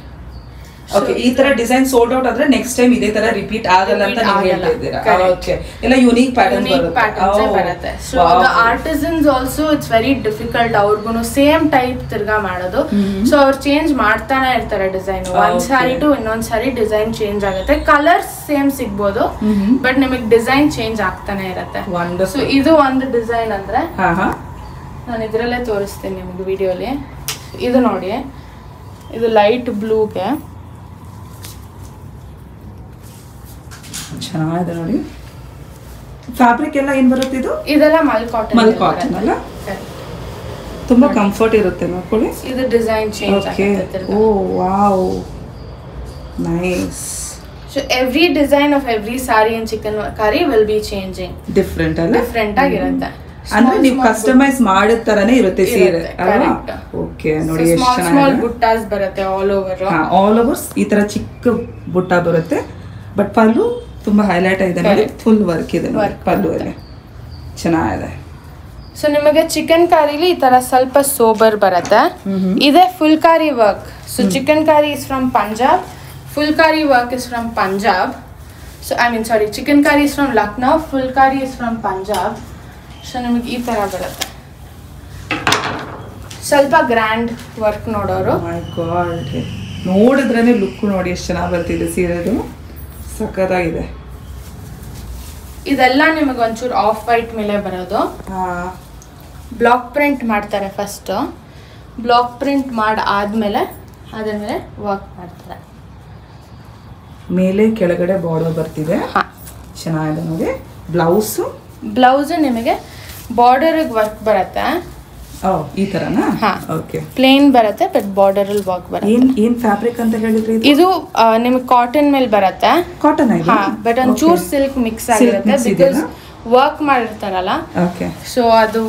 S1: Okay, ಈ ತರ ಡಿಸೈನ್ ಸೋಲ್ಡ್ ಔಟ್ ಆದ್ರೆ ನೆಕ್ಸ್ಟ್ ಟೈಮ್ ಇದೇ ತರ ರಿಪೀಟ್ ಆಗಲ್ಲ ಅಂತ ನೀವು ಹೇಳ್ತಾ ಇದ್ದೀರಾ. ಓಕೆ, ಎಲ್ಲ ಯೂನಿಕ್ ಪ್ಯಾಟರ್ನ್ಸ್
S2: ಬರುತ್ತೆ. So the artisans also it's very difficult. ಅವ್ರಿಗೂ ಸೇಮ್ ಟೈಪ್ ತಿರ್ಗಾ ಮಾಡೋದು. ಸೊ ಅವ್ರು ಚೇಂಜ್ ಮಾಡ್ತಾನೆ ಇರ್ತಾರೆ ಡಿಸೈನ್. ಒಂದ್ ಸಾರಿ ಟು ಇನ್ನೊಂದ್ ಸಾರಿ ಡಿಸೈನ್ ಚೇಂಜ್ ಆಗುತ್ತೆ. ಕಲರ್ಸ್ ಸೇಮ್ ಸಿಗ್ಬೋದು, ಬಟ್ ನಿಮಗೆ ಡಿಸೈನ್ ಚೇಂಜ್ ಆಗ್ತಾನೆ ಇರುತ್ತೆ. ಸೊ ಇದು ಒಂದು ಡಿಸೈನ್ ಅಂದ್ರೆ ನಾನು ಇದ್ರಲ್ಲೇ ತೋರಿಸ್ತೀನಿ ನಿಮ್ಗೆ ವಿಡಿಯೋಲಿ. ಇದು ನೋಡಿ, ಇದು ಲೈಟ್ ಬ್ಲೂಗೆ
S1: ಚೆನ್ನಾಗಿದೆ ನೋಡಿ. ಫ್ಯಾಬ್ರಿಕ್ ಎಲ್ಲ ಏನ್ ಬರುತ್ತೆ ಇದು?
S2: ಇದೆಲ್ಲ ಮಲ್ ಕಾಟನ್
S1: ಅಲ್ಲ, ತುಂಬಾ ಕಂಫರ್ಟ್ ಇರುತ್ತೆ ನೋಡ್ಕೊಳ್ಳಿ.
S2: ಇದು ಡಿಸೈನ್ ಚೇಂಜ್ ಆಗುತ್ತೆ.
S1: Oh wow, nice.
S2: So every design of every sari in chikankari will be changing.
S1: Different ಅಲ್ಲ,
S2: ಡಿಫ್ರೆಂಟ್ ಆಗಿರುತ್ತೆ.
S1: ಅಂದ್ರೆ ನೀವು ಕಸ್ಟಮೈಸ್ ಮಾಡಿದ ತರನೇ ಇರುತ್ತೆ ಸೀರೆ ಅಲ್ವಾ? ಓಕೆ ನೋಡಿ, ಎಷ್ಟು
S2: ಸ್ಮಾಲ್ ಬುಟ್ಟಾಸ್ ಬರುತ್ತೆ ಆಲ್ ಓವರ್.
S1: ಆಲ್ ಓವರ್ ಈ ತರ ಚಿಕ್ಕ ಬುಟ್ಟ ಬರುತ್ತೆ. ಬಟ್ ಪಲ್ಲು ತುಂಬಾ ಹೈಲೈಟ್ ಆಗಿದೆ ನೋಡಿ, ಫುಲ್ ವರ್ಕ್ ಇದೆ ನೋಡಿ ಪಲ್ಲು ಅಲ್ಲಿ, ಚೆನ್ನಾಗಿದೆ.
S2: ಸೊ ನಿಮಗೆ ಚಿಕನ್ ಕಾರಿಲಿ ಈ ತರ ಸ್ವಲ್ಪ ಸೋಬರ್ ಬರುತ್ತೆ. ಇದೆ phulkari work. So chikankari is from Punjab, phulkari work is from Punjab. So I mean sorry, chikankari is from Lucknow, phulkari is from Punjab. So ನಿಮಗೆ ಈ ತರ ಬರುತ್ತೆ, ಸ್ವಲ್ಪ ಗ್ರ್ಯಾಂಡ್ ವರ್ಕ್ ನೋಡೋರು.
S1: ಮೈ ಗಾಡ್, ನೋಡಿದ್ರೇನೆ ಲುಕ್ ನೋಡಿ ಎಷ್ಟು ಚೆನ್ನಾಗಿ ಬರ್ತಿದೆ ಸೀರೆದು, ಸಕ್ಕತ್ತಾಗಿದೆ.
S2: ಇದೆಲ್ಲ ನಿಮಗೆ ಒಂಚೂರು ಆಫ್ ವೈಟ್ ಮೇಲೆ ಬರೋದು. ಬ್ಲಾಕ್ ಪ್ರಿಂಟ್ ಮಾಡ್ತಾರೆ ಫಸ್ಟ್. ಬ್ಲಾಕ್ ಪ್ರಿಂಟ್ ಆದ್ಮೇಲೆ ಅದ್ರ ಮೇಲೆ ವರ್ಕ್ ಮಾಡ್ತಾರೆ.
S1: ಮೇಲೆ ಕೆಳಗಡೆ ಬಾರ್ಡರ್ ಬರ್ತಿದೆ, ಚೆನ್ನಾಗಿದೆ ನೋಡಿ. ಬ್ಲೌಸ್
S2: ನಿಮಗೆ ಬಾರ್ಡರ್ ವರ್ಕ್ ಬರುತ್ತೆ.
S1: ಈ ತರನಾ? ಓಕೆ,
S2: ಪ್ಲೇನ್ ಬರುತ್ತೆ ಬಟ್ ಬಾರ್ಡರ್ ಅಲ್ಲಿ ವರ್ಕ್ ಬರುತ್ತೆ.
S1: ಏನ್ ಫ್ಯಾಬ್ರಿಕ್ ಅಂತ ಹೇಳಿದ್ರಿ?
S2: ಇದು ನಿಮಗೆ ಕಾಟನ್ ಮೇಲೆ ಬರುತ್ತೆ.
S1: ಕಾಟನ್
S2: ಬಟ್ ಒಂಚೂರು ಸಿಲ್ಕ್ ಮಿಕ್ಸ್ ಆಗಿರುತ್ತೆ ಬಿಕಾಸ್ ವರ್ಕ್ ಮಾಡಿರ್ತಾರಲ್ಲ.
S1: ಓಕೆ,
S2: ಸೊ ಅದು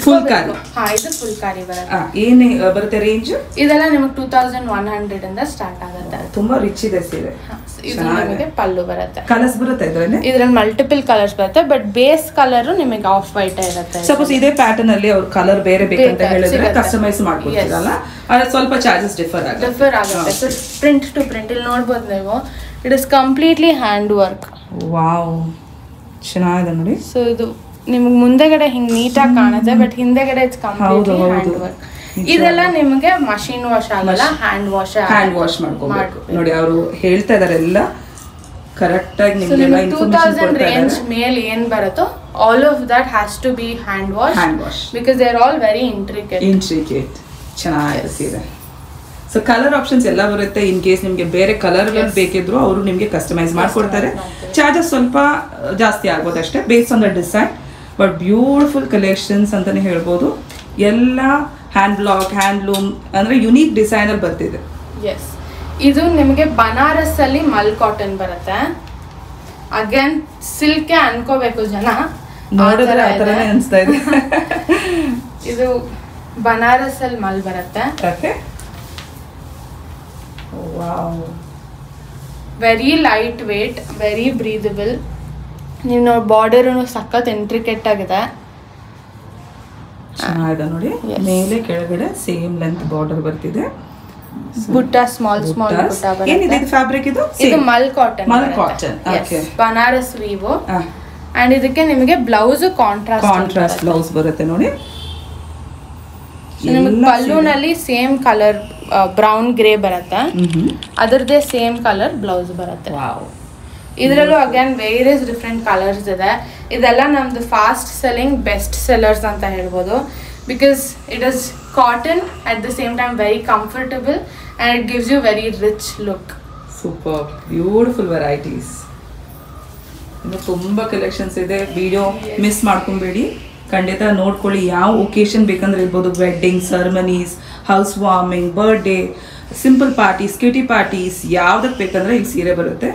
S1: ಫುಲ್ಕಾರಿ.
S2: ಇದು ಫುಲ್ಕಾರಿ ಬರುತ್ತೆ.
S1: ಏನ್ ಬರುತ್ತೆ ರೇಂಜ್?
S2: ಇದೆಲ್ಲ ನಿಮಗೆ 2100 ಇಂದ ಸ್ಟಾರ್ಟ್ ಆಗುತ್ತೆ.
S1: ತುಂಬಾ ರಿಚ್ ಇದೆ ಸೀರೆ.
S2: ಇದು ನಿಮಗೆ ಪಲ್ಲು ಬರುತ್ತೆ.
S1: ಕಲರ್ಸ್ ಬರುತ್ತೆ ಇದ್ರಲ್ಲಿ
S2: ಮಲ್ಟಿಪಲ್ ಕಲರ್ಸ್ ಬರುತ್ತೆ, ಬಟ್ ಬೇಸ್ ಕಲರ್ ನಿಮಗೆ ಆಫ್ ವೈಟ್ ಇರುತ್ತೆ.
S1: ಸಪೋಸ್ ಇದೇ ಪ್ಯಾಟರ್ನ್ ಅಲ್ಲಿ ಅವ್ರ ಕಲರ್ ಬೇರೆ ಬೇಕಂತ ಹೇಳಿದ್ರೆ ಕಸ್ಟಮೈಸ್ ಮಾಡ್ಕೊಡ್ತೀರಲ್ಲ, ಅದು ಸ್ವಲ್ಪ ಚಾರ್ಜಸ್ ಡಿಫರ್
S2: ಆಗುತ್ತೆ. ಸೊ ಪ್ರಿಂಟ್ ಟು ಪ್ರಿಂಟ್ ಇಲ್ಲಿ ನೋಡ್ಬೋದು ನೀವು, it is completely hand work.
S1: Wow, ಚೆನ್ನಾಗಿದೆ ನೋಡಿ.
S2: ಸೊ ಇದು ನಿಮ್ಗೆ ಮುಂದೆಗಡೆ ಹಿಂಗ್ ನೀಟಾಗಿ ಕಾಣುತ್ತೆ, ಬಟ್ ಹಿಂದೆಗಡೆ ಇಟ್ಸ್ ಕಂಪ್ಲೀಟ್ಲಿ ಹ್ಯಾಂಡ್ ವರ್ಕ್. ಇದೆಲ್ಲ ನಿಮಗೆ ಮಷೀನ್ ವಾಶ್ ಆಗಲ್ಲ, ಹ್ಯಾಂಡ್ ವಾಶ್
S1: ಮಾಡ್ಕೋಬೇಕು ನೋಡಿ. ಅವರು ಹೇಳ್ತಾ ಇದಾರೆ ಎಲ್ಲ ಕರೆಕ್ಟ್ ಆಗಿ. ನಿಮಗೆ
S2: 2000 ರೇಂಜ್ ಮೇಲೆ ಏನ್ ಬರುತ್ತೋ all of that has to be hand wash because they are all very intricate.
S1: ಚೆನ್ನಾಗಿದೆ ಸೀರೆ. ಸೊ ಕಲರ್ ಆಪ್ಷನ್ಸ್ ಎಲ್ಲ ಬರುತ್ತೆ. ಇನ್ ಕೇಸ್ ನಿಮಗೆ ಬೇರೆ ಕಲರ್ ಬೇಕಿದ್ರು ಅವರು ನಿಮಗೆ ಕಸ್ಟಮೈಸ್ ಮಾಡ್ಕೊಡ್ತಾರೆ. ಚಾರ್ಜಸ್ ಸ್ವಲ್ಪ ಜಾಸ್ತಿ ಆಗ್ಬೋದು ಅಷ್ಟೇ, based on the design. But beautiful collections ಅಂತಾನೆ ಹೇಳ್ಬೋದು. ಎಲ್ಲ ಹ್ಯಾಂಡ್ ಬ್ಲಾಕ್, ಹ್ಯಾಂಡ್ಲೂಮ್ ಅಂದ್ರೆ ಯುನೀಕ್ ಡಿಸೈನ್ ಅಲ್ಲಿ ಬರ್ತಿದೆ.
S2: ಎಸ್, ಇದು ನಿಮಗೆ ಬನಾರಸ್ ಅಲ್ಲಿ ಮಲ್ ಕಾಟನ್ ಬರುತ್ತೆ. ಅಗೇನ್ ಸಿಲ್ಕ್ ಅನ್ಕೋಬೇಕು ಜನ,
S1: ನೋಡಿದ್ರೆ ಆ ಥರನೇ ಅನಿಸ್ತಾ ಇದೆ.
S2: ಇದು ಬನಾರಸ್ ಅಲ್ಲಿ ಮಲ್ ಬರುತ್ತೆ.
S1: Okay, wow,
S2: very light wait, very breathable. ನೀವು ನೋಡಿ ಬಾರ್ಡರ್ ಸಖತ್ ಇಂಟ್ರಿಕೇಟ್ ಆಗಿದೆ.
S1: ಚೆನ್ನಾಗಿದೆ ನೋಡಿ. ಮೇಲೆ ಕೆಳಗಡೆ ಸೇಮ್ ಲೆಂತ್ ಬಾರ್ಡರ್ ಬರ್ತಿದೆ.
S2: ಬುಟ್ಟ ಸ್ಮಾಲ್ ಬುಟ್ಟ ಬರುತ್ತೆ.
S1: ಏನಿದೆ ಇದು ಫ್ಯಾಬ್ರಿಕ್? ಇದು
S2: ಮಲ್ cotton. Okay, Banaras weave. And ಇದಕ್ಕೆ ನಿಮಗೆ ಬ್ಲೌಸ್ ಕಾಂಟ್ರಾಸ್ಟ್
S1: ಬ್ಲೌಸ್ ಬರುತ್ತೆ ನೋಡಿ.
S2: ನಿಮಗೆ ಪಲ್ಲುನಲ್ಲಿ ಸೇಮ್ ಕಲರ್ ಬ್ರೌನ್ ಗ್ರೇ ಬರುತ್ತೆ, ಅದರದೇ ಸೇಮ್ ಕಲರ್ ಬ್ಲೌಸ್ ಬರುತ್ತೆ. ಇದರಲ್ಲೂ ಅಗೇನ್ ವೇರಿಯಸ್ ಡಿಫ್ರೆಂಟ್ ಕಲರ್ಸ್ ಇದೆ. ಇದೆಲ್ಲ ನಮ್ದು ಫಾಸ್ಟ್ ಸೆಲ್ಲಿಂಗ್ ಬೆಸ್ಟ್ ಸೆಲ್ಲರ್ಸ್ ಅಂತ ಹೇಳ್ಬೋದು, because it is cotton at the same time very comfortable and it gives you very rich look.
S1: Super beautiful varieties. ಇನ್ನು ತುಂಬಾ collections ಇದೆ. ವಿಡಿಯೋ ಮಿಸ್ ಮಾಡ್ಕೊಂಬೇಡಿ, ಖಂಡಿತ ನೋಡ್ಕೊಳ್ಳಿ. ಯಾವ ಒಕೇಶನ್ ಬೇಕಂದ್ರೆ ಇರ್ಬೋದು, wedding, ceremonies, house warming, birthday, simple parties, kitty parties, ಯಾವುದಕ್ಕೆ ಬೇಕಂದ್ರೆ ಈ ಸೀರೆ ಬರುತ್ತೆ.